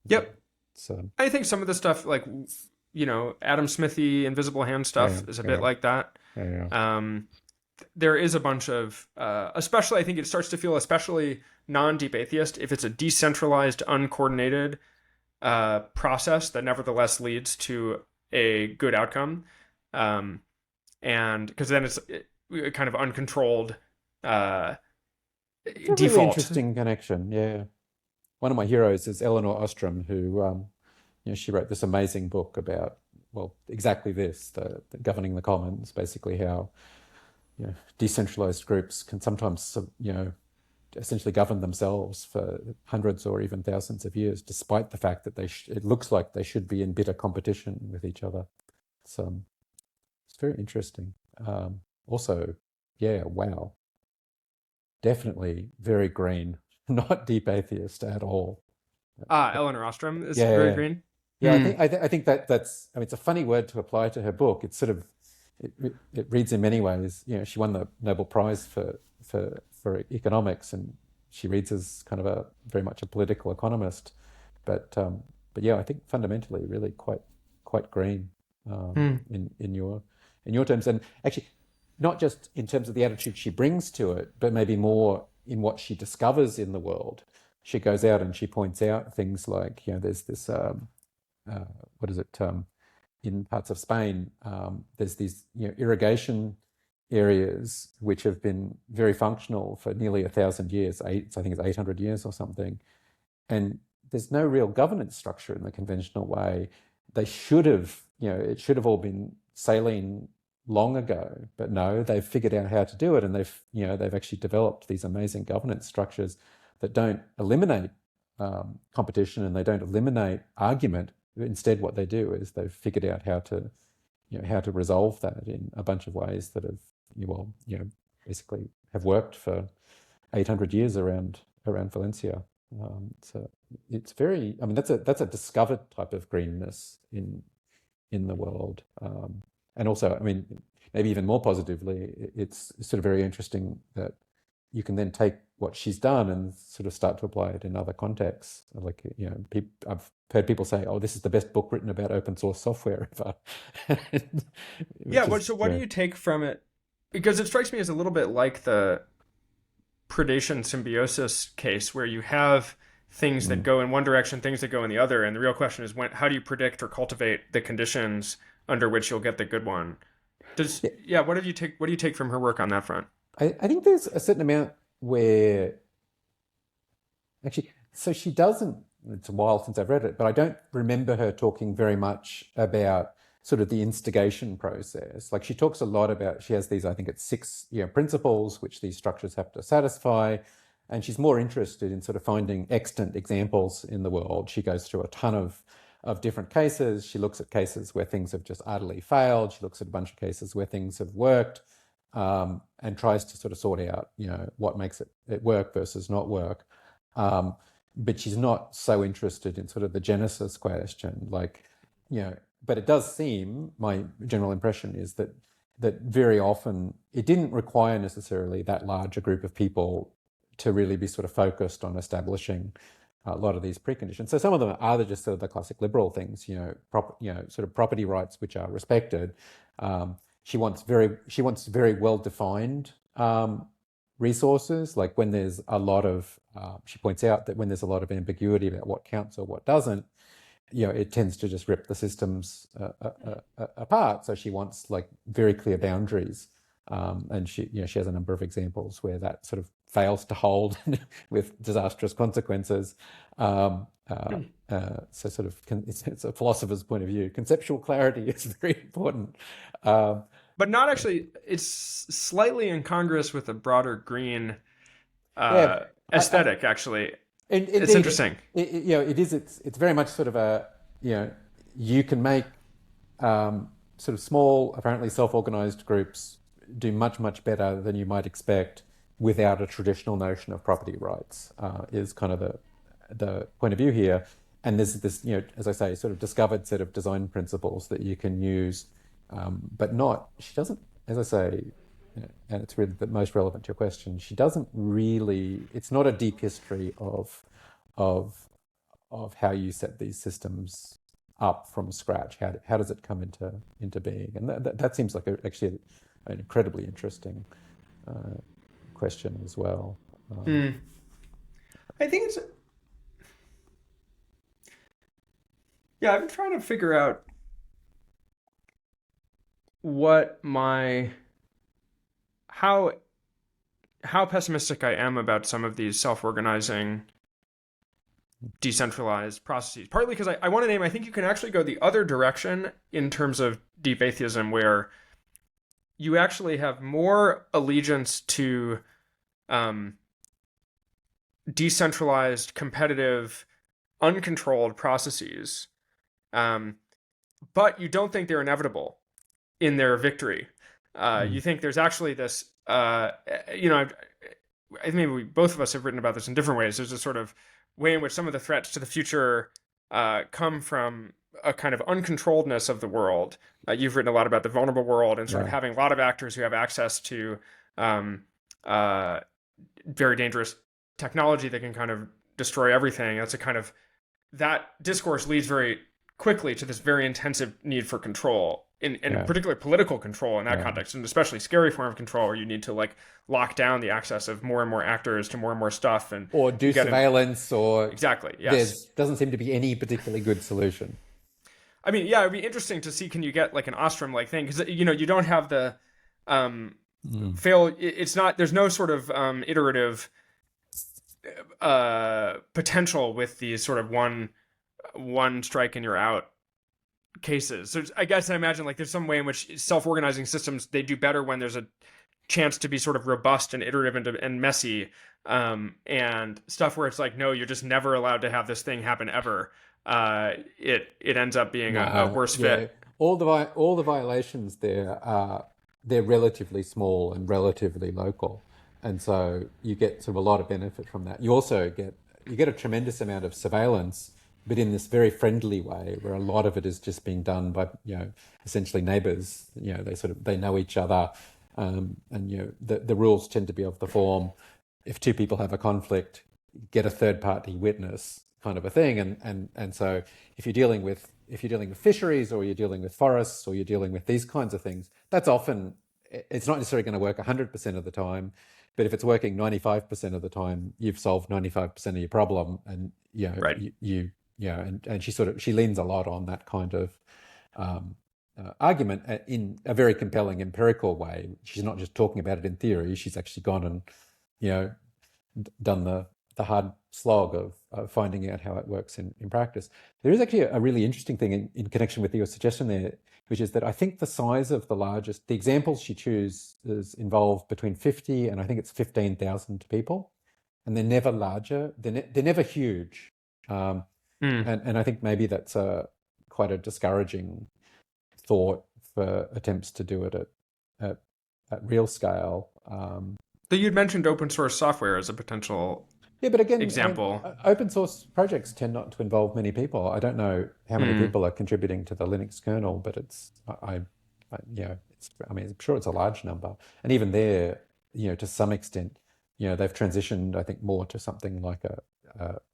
Yep. So I think some of the stuff like Adam Smithy invisible hand stuff is a bit like that. There is a bunch of especially I think it starts to feel especially non-deep atheist if it's a decentralized, uncoordinated process that nevertheless leads to a good outcome, and because then it's kind of uncontrolled default. Really interesting connection. Yeah, one of my heroes is Elinor Ostrom, who she wrote this amazing book about exactly this, the governing the commons, basically how decentralized groups can sometimes essentially govern themselves for hundreds or even thousands of years, despite the fact that it looks like they should be in bitter competition with each other. So it's very interesting. Also, wow, definitely very green, not deep atheist at all. Elinor Ostrom is very green. Yeah, I think that's. It's a funny word to apply to her book. It's sort of it reads in many ways. She won the Nobel Prize for economics, and she reads as kind of very much a political economist. But yeah, I think fundamentally really quite green in your terms, and actually not just in terms of the attitude she brings to it, but maybe more in what she discovers in the world. She goes out and she points out things like there's this what is it in parts of Spain, there's these irrigation areas which have been very functional for nearly 1,000 years. I think it's 800 years or something. And there's no real governance structure in the conventional way. They should have, it should have all been saline long ago, but no, they've figured out how to do it, and they've actually developed these amazing governance structures that don't eliminate competition and they don't eliminate argument. Instead, what they do is they've figured out how to resolve that in a bunch of ways that have, basically have worked for 800 years around Valencia. So it's very, that's a discovered type of greenness in the world. And also, maybe even more positively, it's sort of very interesting that you can then take what she's done and sort of start to apply it in other contexts. Like, I've heard people say, "Oh, this is the best book written about open source software ever." So what do you take from it? Because it strikes me as a little bit like the predation symbiosis case, where you have things that go in one direction, things that go in the other, and the real question is how do you predict or cultivate the conditions under which you'll get the good one? What do you take from her work on that front? I think there's a certain amount where actually, so she doesn't, it's a while since I've read it, but I don't remember her talking very much about sort of the instigation process. Like, she talks a lot about, she has these, I think it's 6 principles which these structures have to satisfy, and she's more interested in sort of finding extant examples in the world. She goes through a ton of different cases. She looks at cases where things have just utterly failed. She looks at a bunch of cases where things have worked, and tries to sort of sort out, what makes it work versus not work. But she's not so interested in sort of the genesis question, but it does seem, my general impression is that very often it didn't require necessarily that large a group of people to really be sort of focused on establishing a lot of these preconditions. So some of them are just sort of the classic liberal things, sort of property rights which are respected. She wants very well-defined resources. Like, when there's a lot of, she points out that when there's a lot of ambiguity about what counts or what doesn't, it tends to just rip the systems apart. So she wants like very clear boundaries, and she has a number of examples where that sort of fails to hold with disastrous consequences. So sort of, it's a philosopher's point of view. Conceptual clarity is very important. But not actually, it's slightly incongruous with a broader green aesthetic, actually. It's interesting. It is. It's very much sort of a, you can make sort of small, apparently self-organized groups do much, much better than you might expect without a traditional notion of property rights, is kind of the point of view here. And there's this, as I say, sort of discovered set of design principles that you can use, but she doesn't, as I say, and it's really the most relevant to your question, she doesn't really, it's not a deep history of how you set these systems up from scratch. How does it come into being? And that seems like actually an incredibly interesting question as well. I think I've been trying to figure out how pessimistic I am about some of these self-organizing, decentralized processes. Partly because I want to name, I think you can actually go the other direction in terms of deep atheism, where you actually have more allegiance to decentralized, competitive, uncontrolled processes, but you don't think they're inevitable in their victory. You think there's actually this, I think maybe both of us have written about this in different ways. There's a sort of way in which some of the threats to the future come from a kind of uncontrolledness of the world. You've written a lot about the vulnerable world and sort of having a lot of actors who have access to very dangerous technology that can kind of destroy everything. That's a kind of, that discourse leads very quickly to this very intensive need for control, in particular political control in that context, and especially scary form of control where you need to like lock down the access of more and more actors to more and more stuff, or do surveillance, or exactly. Yes, doesn't seem to be any particularly good solution. I mean, it'd be interesting to see, can you get like an Ostrom like thing, because you don't have the It's not, there's no sort of iterative potential with these sort of one strike and you're out cases. So I guess I imagine like there's some way in which self-organizing systems, they do better when there's a chance to be sort of robust and iterative and messy, and stuff where it's like, no, you're just never allowed to have this thing happen ever. It ends up being a worse fit. All the violations there are, they're relatively small and relatively local, and so you get sort of a lot of benefit from that. You also get a tremendous amount of surveillance, but in this very friendly way, where a lot of it is just being done by essentially neighbours. They know each other, and the rules tend to be of the form: if two people have a conflict, get a third party witness, kind of a thing. And so if you're dealing with fisheries, or you're dealing with forests, or you're dealing with these kinds of things, that's often, it's not necessarily going to work 100% of the time, but if it's working 95% of the time, you've solved 95% of your problem. And Right. And she leans a lot on that kind of argument in a very compelling empirical way. She's not just talking about it in theory; she's actually gone and done the hard slog of finding out how it works in practice. There is actually a really interesting thing in connection with your suggestion there, which is that I think the size of the examples she chooses involve between 50 and I think it's 15,000 people, and they're never larger. They're never huge. And I think maybe that's quite a discouraging thought for attempts to do it at real scale. So you'd mentioned open source software as a potential but again, example. Open source projects tend not to involve many people. I don't know how many people are contributing to the Linux kernel, but I'm sure it's a large number. And even there, to some extent, they've transitioned, I think, more to something like a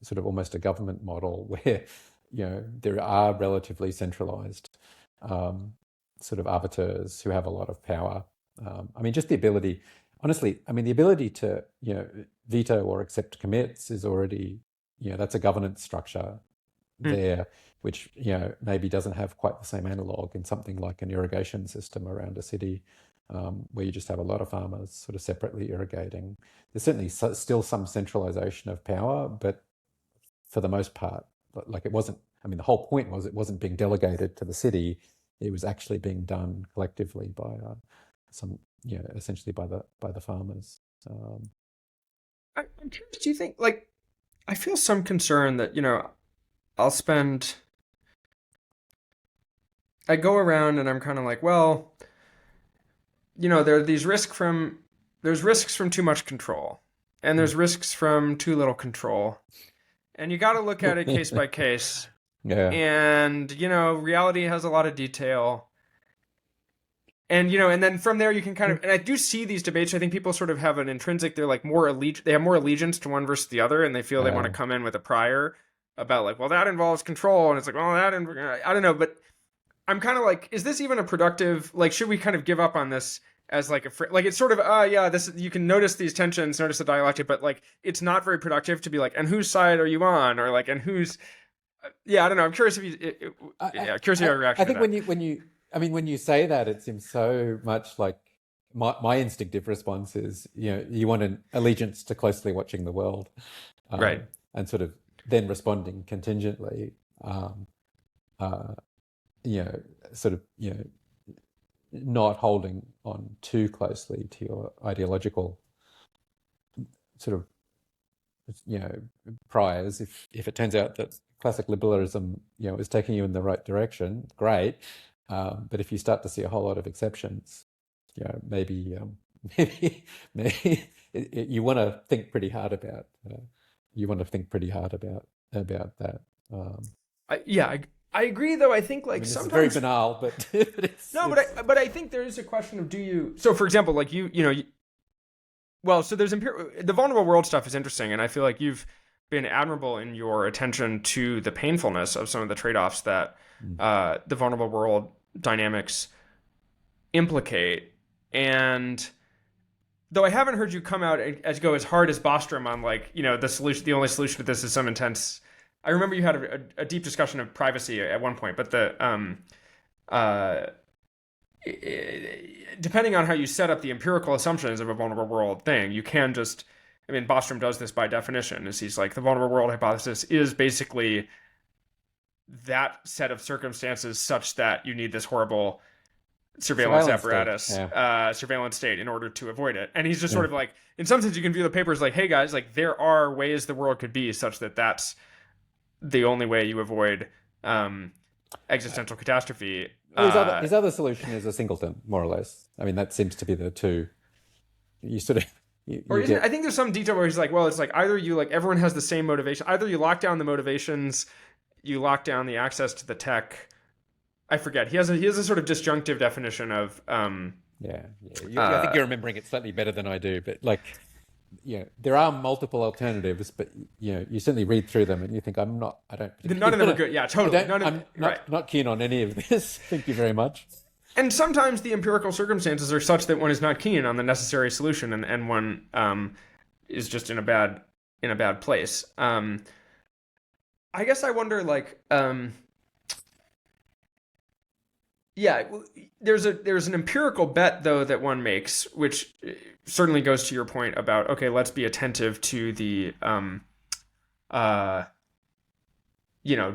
sort of almost a government model where, there are relatively centralized sort of arbiters who have a lot of power. Just the ability, honestly, the ability to, veto or accept commits is already, that's a governance structure there, which, maybe doesn't have quite the same analog in something like an irrigation system around a city, where you just have a lot of farmers sort of separately irrigating. There's certainly still some centralization of power, but for the most part, like it wasn't, the whole point was it wasn't being delegated to the city. It was actually being done collectively by essentially by the farmers. I'm curious, do you think, like, I feel some concern that, I go around and I'm kind of like, well, there are these there's risks from too much control, and there's risks from too little control. And you got to look at it case by case. Yeah. And, reality has a lot of detail. And, and then from there you can kind of, and I do see these debates. I think people sort of have an intrinsic, they're like they have more allegiance to one versus the other, and they feel they want to come in with a prior about like, well, that involves control. And it's like, well, I don't know. But I'm kind of like, is this even a productive, like, should we kind of give up on this as like like it's sort of, this, you can notice these tensions, notice the dialectic, but like, it's not very productive to be like, and whose side are you on? Or like, and who's, I don't know. I'm curious curious your reaction. I think when you say that, it seems so much like my instinctive response is, you want an allegiance to closely watching the world, right, and sort of then responding contingently, not holding on too closely to your ideological sort of, priors. If it turns out that classic liberalism, is taking you in the right direction, great. But if you start to see a whole lot of exceptions, maybe you want to think pretty hard about. That. I agree, though. I think like sometimes it's very banal, but but I think there is a question of So, for example, like so there's the vulnerable world stuff is interesting, and I feel like you've been admirable in your attention to the painfulness of some of the trade-offs that the vulnerable world dynamics implicate. And though I haven't heard you come out as hard as Bostrom on like, the only solution to this is some intense. I remember you had a deep discussion of privacy at one point, but depending on how you set up the empirical assumptions of a vulnerable world thing, you can just, I mean, Bostrom does this by definition, is he's like, the vulnerable world hypothesis is basically that set of circumstances such that you need this horrible surveillance apparatus, surveillance state in order to avoid it. And he's just sort of like, in some sense, you can view the paper as like, hey guys, like there are ways the world could be such that that's the only way you avoid existential catastrophe. His other solution is a singleton, more or less. I mean, that seems to be the two. You sort of. I think there's some detail where he's like, well, it's like either you like everyone has the same motivation, either you lock down the motivations, you lock down the access to the tech. I forget. He has a sort of disjunctive definition of. I think you're remembering it slightly better than I do, but like, there are multiple alternatives, but you certainly read through them and you think none of them are good. Yeah, totally. I'm not keen on any of this. Thank you very much. And sometimes the empirical circumstances are such that one is not keen on the necessary solution, and one is just in a bad place. I guess I wonder, like, there's an empirical bet though that one makes, which certainly goes to your point about, okay, let's be attentive to the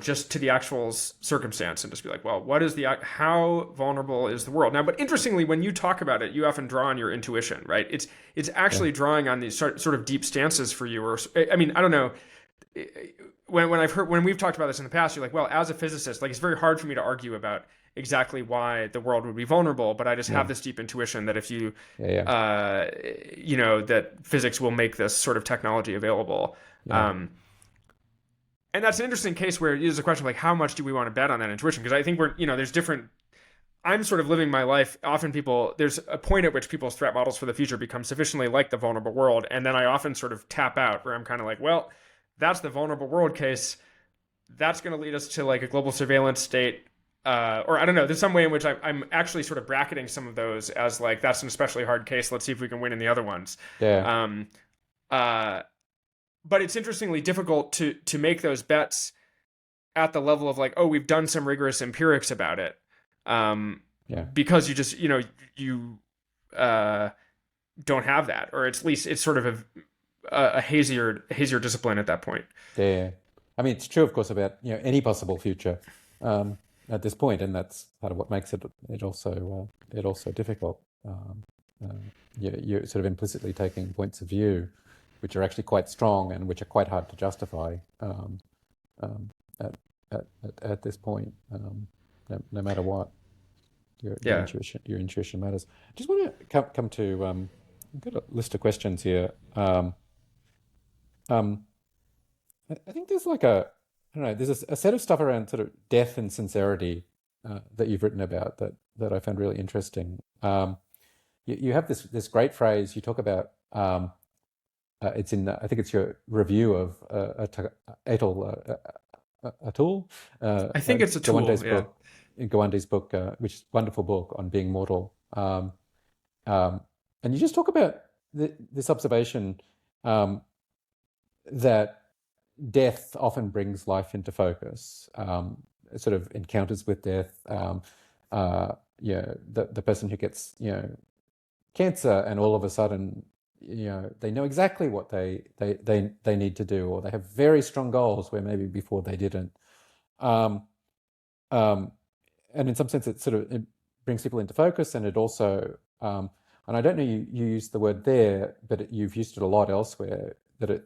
just to the actual circumstance and just be like, well, how vulnerable is the world now? But interestingly, when you talk about it, you often draw on your intuition, right? It's actually drawing on these sort of deep stances for you, or I mean, I don't know. When we've talked about this in the past, you're like, well, as a physicist, like it's very hard for me to argue about exactly why the world would be vulnerable, but I just have this deep intuition that if you, that physics will make this sort of technology available. And that's an interesting case where there's a question of like, how much do we want to bet on that intuition? Because I think there's different. I'm sort of living my life. Often there's a point at which people's threat models for the future become sufficiently like the vulnerable world, and then I often sort of tap out where I'm kind of like, well, that's the vulnerable world case. That's going to lead us to like a global surveillance state. Or I don't know, there's some way in which I'm actually sort of bracketing some of those as like, that's an especially hard case. Let's see if we can win in the other ones. Yeah. But it's interestingly difficult to make those bets at the level of like, oh, we've done some rigorous empirics about it. Because you just, you don't have that, or at least it's sort of a hazier discipline at that point. Yeah. I mean, it's true, of course, about, any possible future. At this point, and that's part of what makes it also difficult. You're sort of implicitly taking points of view which are actually quite strong and which are quite hard to justify at this point. No matter what, your intuition matters. I just want to come to. I've got a list of questions here. I think there's like there's a set of stuff around sort of death and sincerity that you've written about that I found really interesting. You have this great phrase you talk about. It's in I think it's your review of Atul. I think it's Atul. Gawande's book, which is a wonderful book on being mortal. And you just talk about this observation that death often brings life into focus. Sort of encounters with death. The person who gets cancer and all of a sudden they know exactly what they need to do, or they have very strong goals where maybe before they didn't. And in some sense, it brings people into focus, and it also and I don't know you used the word there, but you've used it a lot elsewhere. That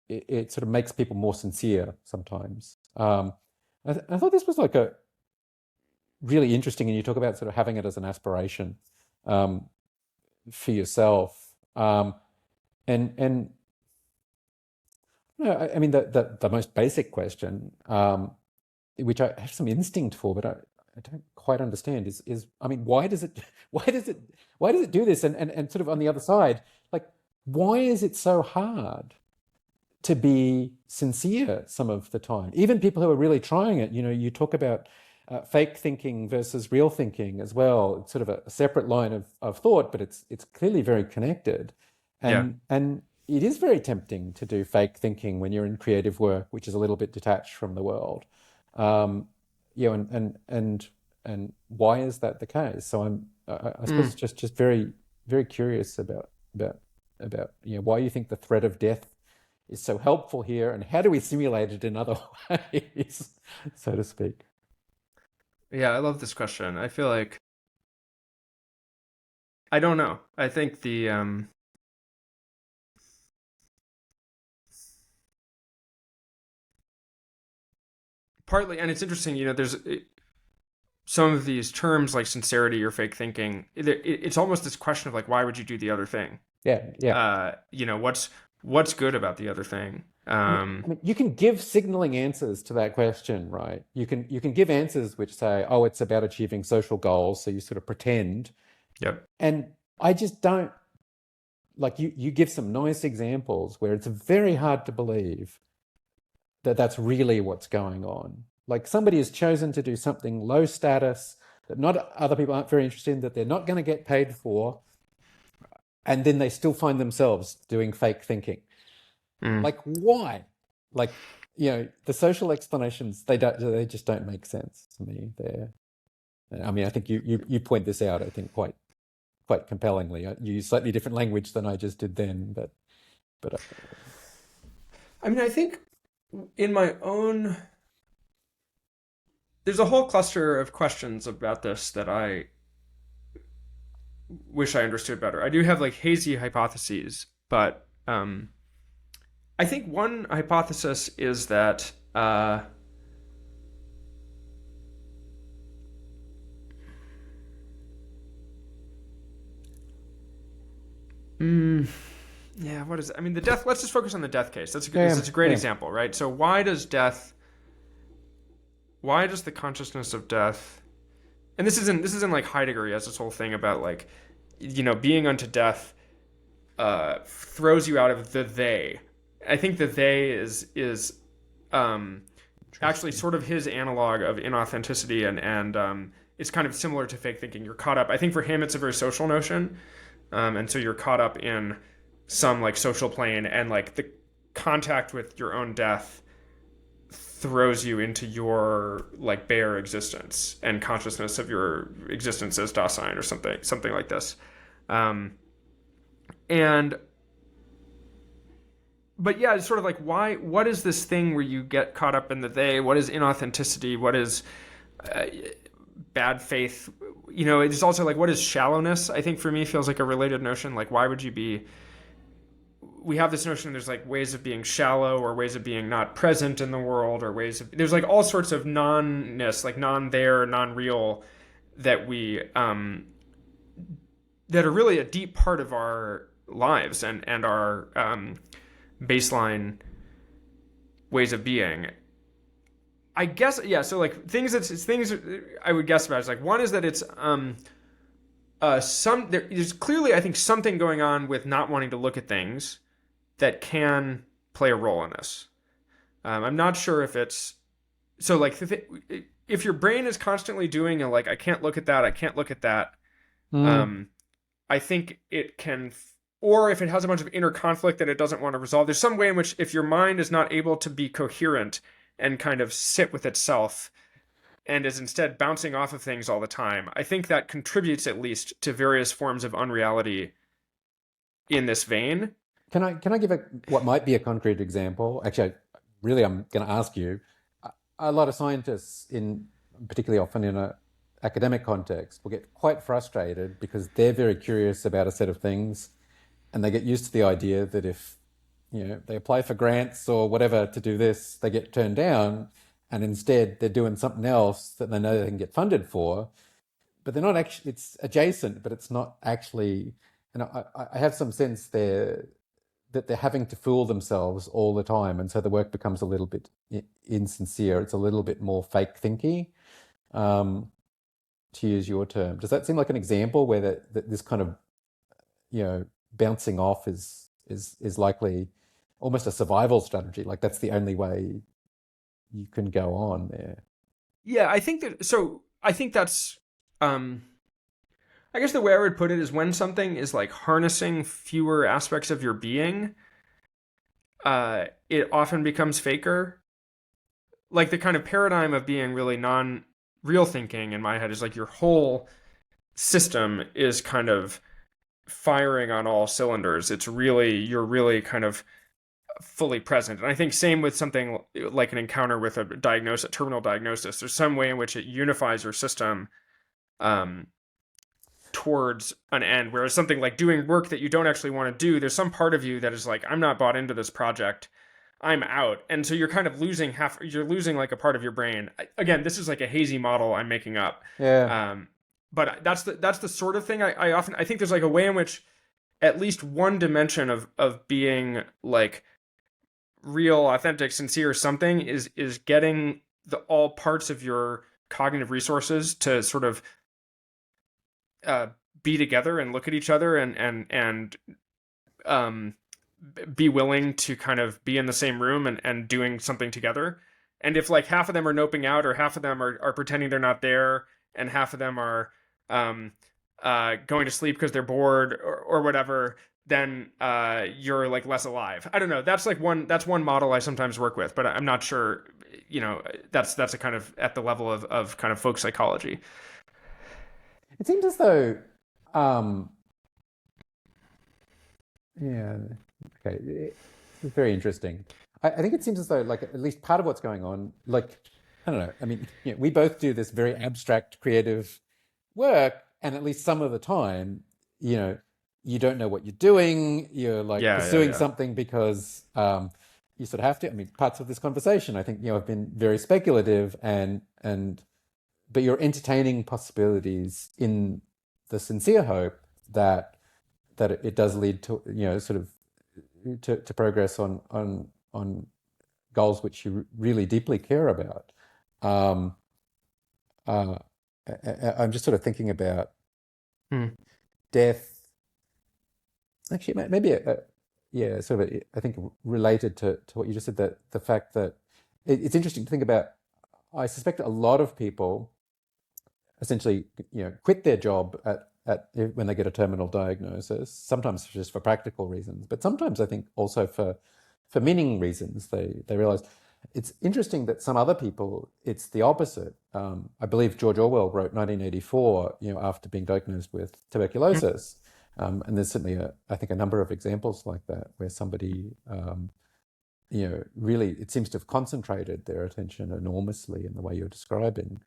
it sort of makes people more sincere sometimes. I thought this was like a really interesting, and you talk about sort of having it as an aspiration for yourself. I mean, the most basic question, which I have some instinct for, but I don't quite understand, is I mean, why does it do this? And sort of on the other side, like, why is it so hard to be sincere some of the time? Even people who are really trying it, you talk about fake thinking versus real thinking as well. It's sort of a separate line of thought, but it's clearly very connected. And it is very tempting to do fake thinking when you're in creative work, which is a little bit detached from the world. And and why is that the case? So I suppose just very, very curious about why you think the threat of death is so helpful here, and how do we simulate it in other ways, so to speak. Yeah, I love this question. I feel like I don't know. I think the partly, and it's interesting, there's some of these terms like sincerity or fake thinking. It's almost this question of like, why would you do the other thing? Yeah. What's good about the other thing? I mean, you can give signaling answers to that question, right? You can give answers which say, oh, it's about achieving social goals, so you sort of pretend. Yep. And I just don't like you give some nice examples where it's very hard to believe that that's really what's going on. Like somebody has chosen to do something low status that not other people aren't very interested in, that they're not going to get paid for, and then they still find themselves doing fake thinking. Like why? Like, the social explanations, they just don't make sense to me. I mean, I think you point this out, I think quite compellingly. You use slightly different language than I just did then, but I mean, I think in my own, there's a whole cluster of questions about this that I wish I understood better. I do have like hazy hypotheses, but I think one hypothesis is that yeah, what is it? I mean, the death. Let's just focus on the death case. That's a great example, right? So why does the consciousness of death? And this isn't like Heidegger. He has this whole thing about like, being unto death throws you out of the they. I think the they is actually sort of his analog of inauthenticity, and it's kind of similar to fake thinking. You're caught up. I think for him, it's a very social notion. And so you're caught up in some like social plane, and like the contact with your own death throws you into your like bare existence and consciousness of your existence as Dasein or something like this. But yeah, it's sort of like, what is this thing where you get caught up in the they? What is inauthenticity? What is bad faith? It's also like, what is shallowness? I think for me feels like a related notion. Like, why would you be... We have this notion there's like ways of being shallow, or ways of being not present in the world, or there's like all sorts of non-ness, like non-there, non-real, that we that are really a deep part of our lives and our baseline ways of being. I guess, yeah. So like things I would guess about is like, one is that it's there's clearly, I think, something going on with not wanting to look at things that can play a role in this. I'm not sure if it's so like if your brain is constantly doing a like, I can't look at that, I can't look at that. I think it can, or if it has a bunch of inner conflict that it doesn't want to resolve. There's some way in which if your mind is not able to be coherent and kind of sit with itself and is instead bouncing off of things all the time, I think that contributes at least to various forms of unreality in this vein. Can I give what might be a concrete example? Actually, I'm going to ask you. A lot of scientists, particularly often in an academic context, will get quite frustrated because they're very curious about a set of things, and they get used to the idea that if they apply for grants or whatever to do this, they get turned down, and instead they're doing something else that they know they can get funded for, but they're not actually. It's adjacent, but it's not actually. And I have some sense that they're having to fool themselves all the time, and so the work becomes a little bit insincere. It's a little bit more fake thinky, to use your term. Does that seem like an example where that this kind of bouncing off is likely almost a survival strategy? Like that's the only way you can go on there. Yeah, I think that. So I think that's. I guess the way I would put it is when something is like harnessing fewer aspects of your being, it often becomes faker. Like the kind of paradigm of being really real thinking in my head is like your whole system is kind of firing on all cylinders. You're really kind of fully present. And I think same with something like an encounter with a terminal diagnosis. There's some way in which it unifies your system towards an end. Whereas something like doing work that you don't actually want to do, there's some part of you that is like, I'm not bought into this project. I'm out. And so you're kind of losing like a part of your brain. Again, this is like a hazy model I'm making up. Yeah. But that's the sort of thing I think there's like a way in which at least one dimension of being like real, authentic, sincere something is getting all parts of your cognitive resources to sort of be together and look at each other and be willing to kind of be in the same room and doing something together. And if like half of them are noping out, or half of them are pretending they're not there, and half of them are going to sleep because they're bored or whatever, then you're like less alive. I don't know. That's one model I sometimes work with, but I'm not sure, that's a kind of at the level of kind of folk psychology. It seems as though, yeah, okay, it's very interesting. I think it seems as though, like, at least part of what's going on, like, I don't know. I mean, we both do this very abstract, creative work, and at least some of the time, you don't know what you're doing. You're like pursuing something because you sort of have to. I mean, parts of this conversation, I think, have been very speculative, but you're entertaining possibilities in the sincere hope that it does lead to, sort of to progress on goals which you really deeply care about. I'm just sort of thinking about death. Actually, maybe, sort of, I think related to what you just said, that the fact that it's interesting to think about. I suspect a lot of people essentially, quit their job when they get a terminal diagnosis, sometimes just for practical reasons, but sometimes I think also for meaning reasons. They realize it's interesting that some other people, it's the opposite. I believe George Orwell wrote 1984, after being diagnosed with tuberculosis. And there's certainly, I think, a number of examples like that where somebody, really, it seems to have concentrated their attention enormously in the way you're describing.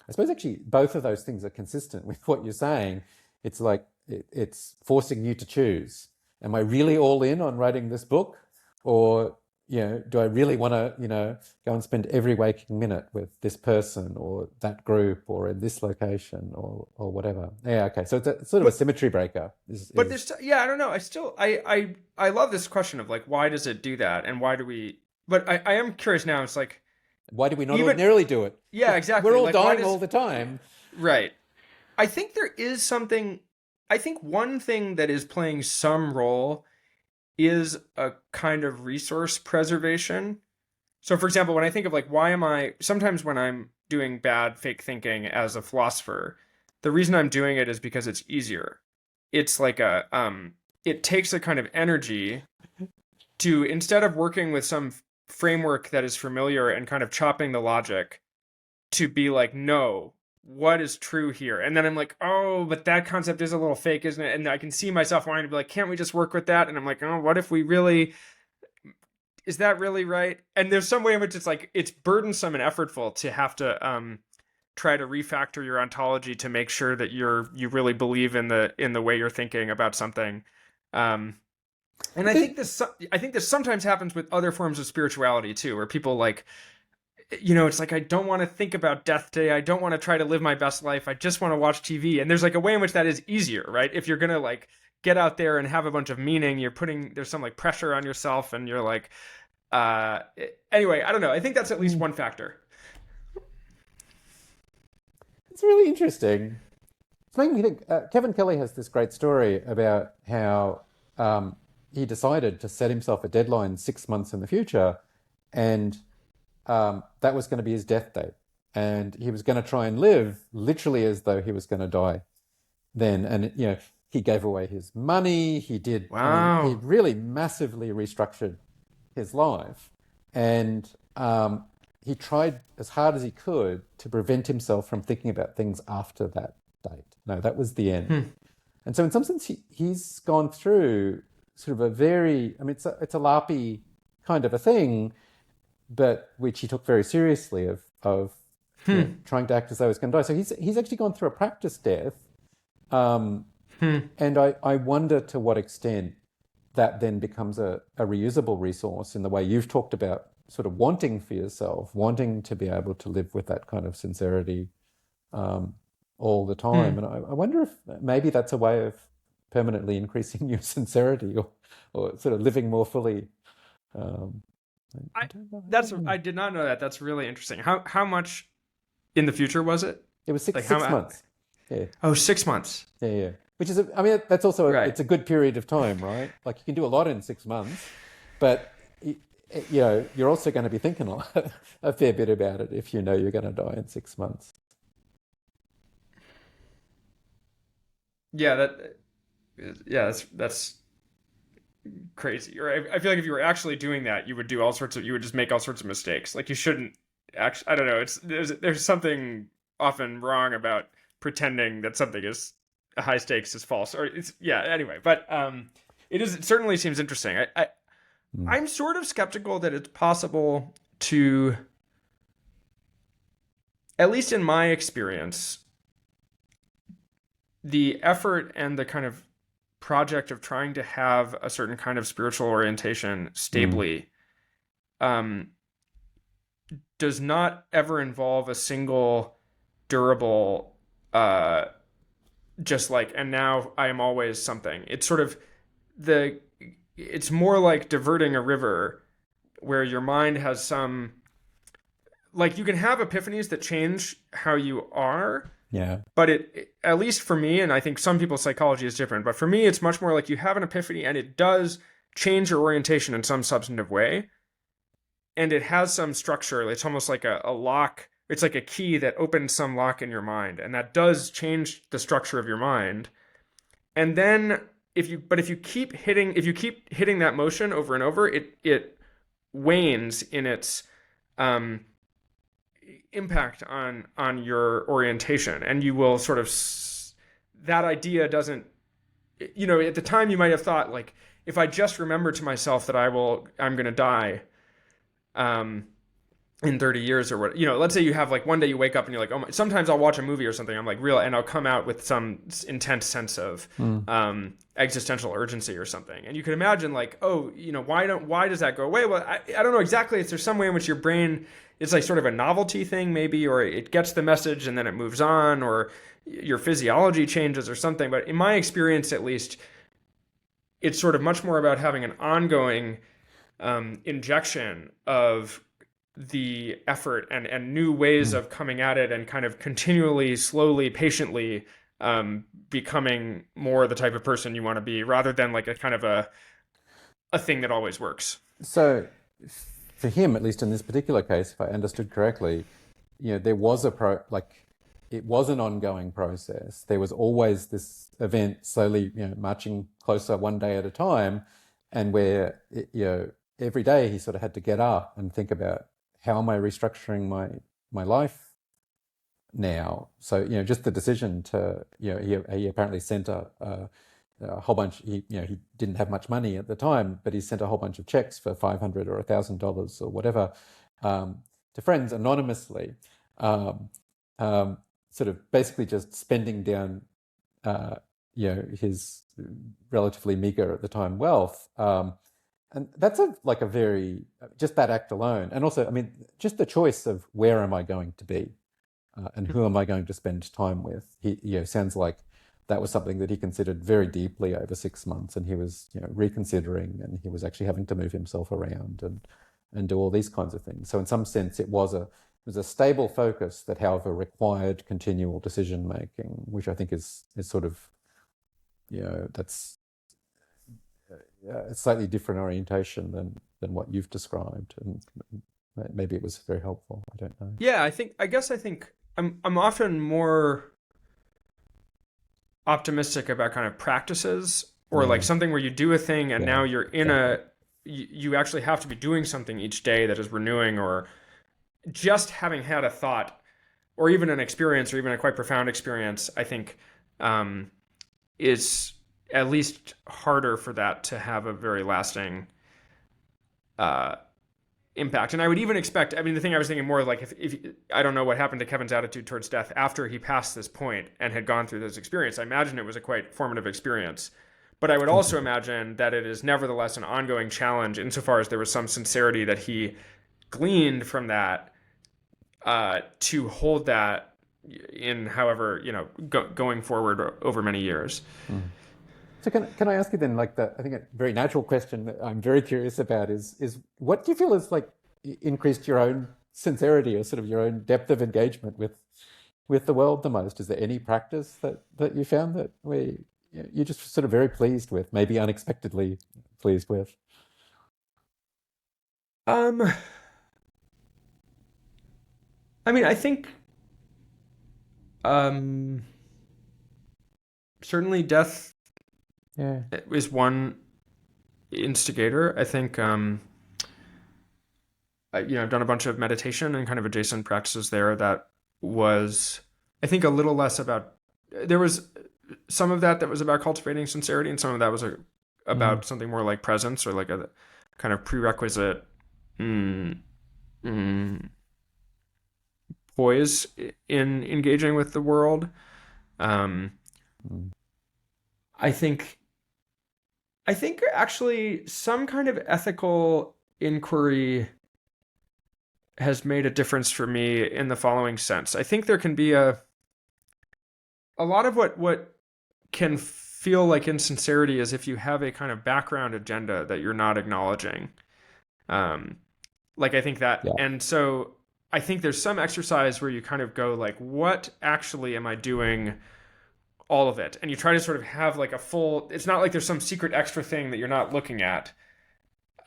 I suppose actually both of those things are consistent with what you're saying. It's like it's forcing you to choose. Am I really all in on writing this book? Or, do I really want to, go and spend every waking minute with this person or that group or in this location or whatever? Yeah, okay. So it's sort of a symmetry breaker. But there's, I don't know. I love this question of like, why does it do that? And why do we, but I am curious now. It's like, why do we not ordinarily do it? Yeah, exactly. We're all dying all the time. Right. I think there is something, I think one thing that is playing some role is a kind of resource preservation. So for example, when I think of like, sometimes when I'm doing bad fake thinking as a philosopher, the reason I'm doing it is because it's easier. It's like it takes a kind of energy to, instead of working with some framework that is familiar and kind of chopping the logic, to be like, no, what is true here? And then I'm like, oh, but that concept is a little fake, isn't it? And I can see myself wanting to be like, can't we just work with that? And I'm like, oh, what if we really, is that really right? And there's some way in which it's like, it's burdensome and effortful to have to try to refactor your ontology to make sure that you really believe in the way you're thinking about something. And I think this sometimes happens with other forms of spirituality too, where people like, it's like, I don't want to think about death today. I don't want to try to live my best life. I just want to watch TV. And there's like a way in which that is easier, right? If you're going to like get out there and have a bunch of meaning, there's some like pressure on yourself, and you're like, anyway, I don't know. I think that's at least one factor. It's really interesting. It's making me think, Kevin Kelly has this great story about how he decided to set himself a deadline 6 months in the future, and that was going to be his death date. And he was going to try and live literally as though he was going to die then. And, he gave away his money. He did. Wow. He really massively restructured his life. And he tried as hard as he could to prevent himself from thinking about things after that date. No, that was the end. And so in some sense, he's gone through sort of a very, I mean, it's a LARPy kind of a thing, but which he took very seriously of trying to act as though he's going to die. So he's actually gone through a practice death. And I wonder to what extent that then becomes a reusable resource in the way you've talked about sort of wanting for yourself, wanting to be able to live with that kind of sincerity all the time. And I wonder if maybe that's a way of permanently increasing your sincerity or sort of living more fully. I did not know that. That's really interesting. How much in the future was it? It was six months. Yeah. Oh, 6 months. Yeah. Which is, I mean, that's also, it's a good period of time, right? Like you can do a lot in 6 months, but you're also going to be thinking a fair bit about it if you know you're going to die in 6 months. Yeah, that's crazy. Or I feel like if you were actually doing that, you would just make all sorts of mistakes. Like you shouldn't actually, I don't know. There's something often wrong about pretending that something is high stakes is false, or anyway. But it certainly seems interesting. I'm sort of skeptical that it's possible to, at least in my experience, the effort and the kind of project of trying to have a certain kind of spiritual orientation stably does not ever involve a single durable just like, and now I am always something. It's sort of it's more like diverting a river where your mind has some, like you can have epiphanies that change how you are. Yeah. But it, at least for me, and I think some people's psychology is different, but for me, it's much more like you have an epiphany and it does change your orientation in some substantive way. And it has some structure. It's almost like a lock. It's like a key that opens some lock in your mind, and that does change the structure of your mind. And then if you keep hitting that motion over and over, it wanes in its impact on your orientation, and you will sort of, that idea doesn't, at the time you might have thought, like, if I just remember to myself that I'm going to die in 30 years or what, let's say you have like one day you wake up and you're like, oh my, sometimes I'll watch a movie or something, I'm like and I'll come out with some intense sense of existential urgency or something. And you can imagine like, why does that go away? Well, I don't know exactly. There's some way in which your brain, it's like sort of a novelty thing maybe, or it gets the message and then it moves on, or your physiology changes or something. But in my experience, at least, it's sort of much more about having an ongoing injection of the effort and new ways of coming at it, and kind of continually, slowly, patiently becoming more the type of person you want to be, rather than like a kind of a thing that always works. So for him, at least in this particular case, if I understood correctly, there was it was an ongoing process. There was always this event slowly, marching closer one day at a time, and where every day he sort of had to get up and think about, how am I restructuring my life now? So just the decision to he apparently sent a whole bunch. He didn't have much money at the time, but he sent a whole bunch of checks for $500 or $1,000 or whatever to friends anonymously, sort of basically just spending down his relatively meager at the time wealth. And that's a very, just that act alone. And also, I mean, just the choice of where am I going to be and who am I going to spend time with? He sounds like that was something that he considered very deeply over 6 months, and he was reconsidering, and he was actually having to move himself around and do all these kinds of things. So in some sense, it was a stable focus that, however, required continual decision making, which I think is sort of, that's a slightly different orientation than what you've described, and maybe it was very helpful. I don't know. Yeah, I guess I'm often more optimistic about kind of practices, or like something where you do a thing and now you're in you actually have to be doing something each day that is renewing, or just having had a thought or even an experience or even a quite profound experience, I think is at least harder for that to have a very lasting impact. And I would even expect, I mean, the thing I was thinking more like if I don't know what happened to Kevin's attitude towards death after he passed this point and had gone through this experience. I imagine it was a quite formative experience. But I would also imagine that it is nevertheless an ongoing challenge insofar as there was some sincerity that he gleaned from that to hold that in however, going forward over many years. Mm. So can I ask you then, like I think a very natural question that I'm very curious about is what do you feel has like increased your own sincerity or sort of your own depth of engagement with the world the most? Is there any practice that you found that you're just sort of very pleased with, maybe unexpectedly pleased with? I mean, I think certainly death is one instigator. I think I've done a bunch of meditation and kind of adjacent practices there that was, I think, a little less about, there was some of that was about cultivating sincerity, and some of that was about something more like presence or like a kind of prerequisite poise in engaging with the world. I think actually some kind of ethical inquiry has made a difference for me in the following sense. I think there can be a lot of what can feel like insincerity is if you have a kind of background agenda that you're not acknowledging. Like I think that, and so I think there's some exercise where you kind of go like, what actually am I doing? All of it. And you try to sort of have like a full, it's not like there's some secret extra thing that you're not looking at.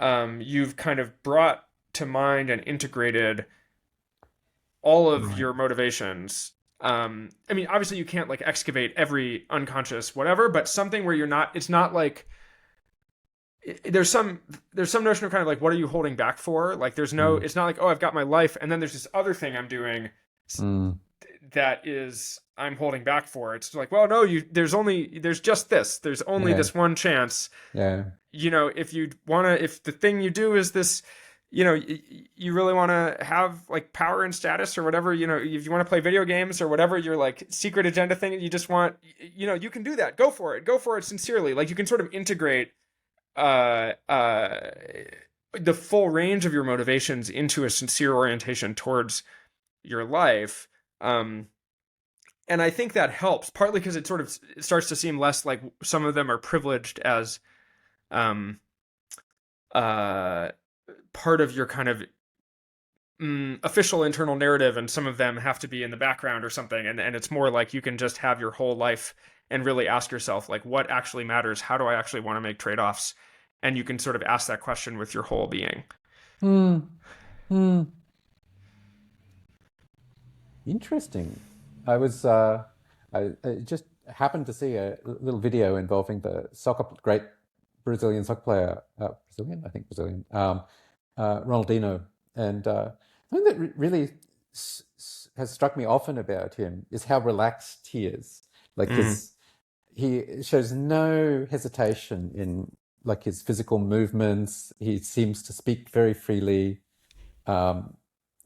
You've kind of brought to mind and integrated all of your motivations. I mean, obviously you can't like excavate every unconscious whatever, but something where you're not, it's not like, there's some notion of kind of like, what are you holding back for? Like there's no, it's not like, oh, I've got my life. And then there's this other thing I'm doing that is, I'm holding back for. It's like, well, no, there's just this, there's only this one chance. If the thing you do is this, you really want to have like power and status or whatever, if you want to play video games or whatever, your like secret agenda thing, you just want, you can do that. Go for it sincerely. Like you can sort of integrate the full range of your motivations into a sincere orientation towards your life. And I think that helps, partly because it starts to seem less like some of them are privileged as part of your kind of official internal narrative, and some of them have to be in the background or something. And it's more like you can just have your whole life and really ask yourself, like, what actually matters? How do I actually want to make trade-offs? And you can sort of ask that question with your whole being. Interesting. I just happened to see a little video involving the great Brazilian soccer player, Brazilian, Ronaldinho. And the thing that really has struck me often about him is how relaxed he is. Like he shows no hesitation in like his physical movements. He seems to speak very freely.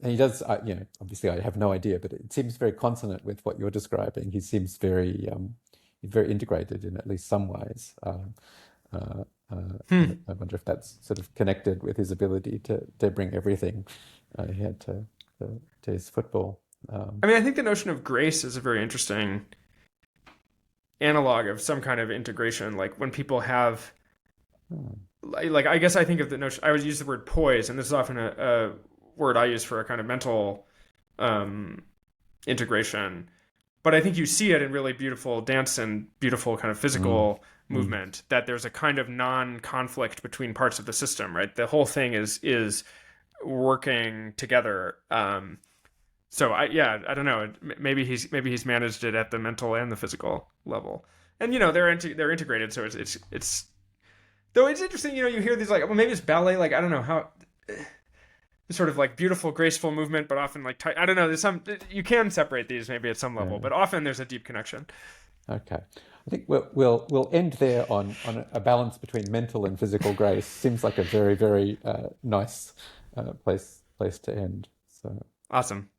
And he does, obviously I have no idea, but it seems very consonant with what you're describing. He seems very integrated in at least some ways. I wonder if that's sort of connected with his ability to bring everything he had to his football. I mean, I think the notion of grace is a very interesting analog of some kind of integration. Like when people have, like I guess I think of the notion, I would use the word poise, and this is often a word I use for a kind of mental integration. But I think you see it in really beautiful dance and beautiful kind of physical movement, that there's a kind of non-conflict between parts of the system, right? The whole thing is working together. So I don't know. Maybe he's managed it at the mental and the physical level, and they're integrated. So it's though it's interesting. You hear these like, well, maybe it's ballet. Like I don't know how. sort of like beautiful, graceful movement, but often like tight. I don't know. There's some you can separate these maybe at some level, but often there's a deep connection. Okay. I think we'll end there on a balance between mental and physical grace. Seems like a very, very nice place to end. So Awesome.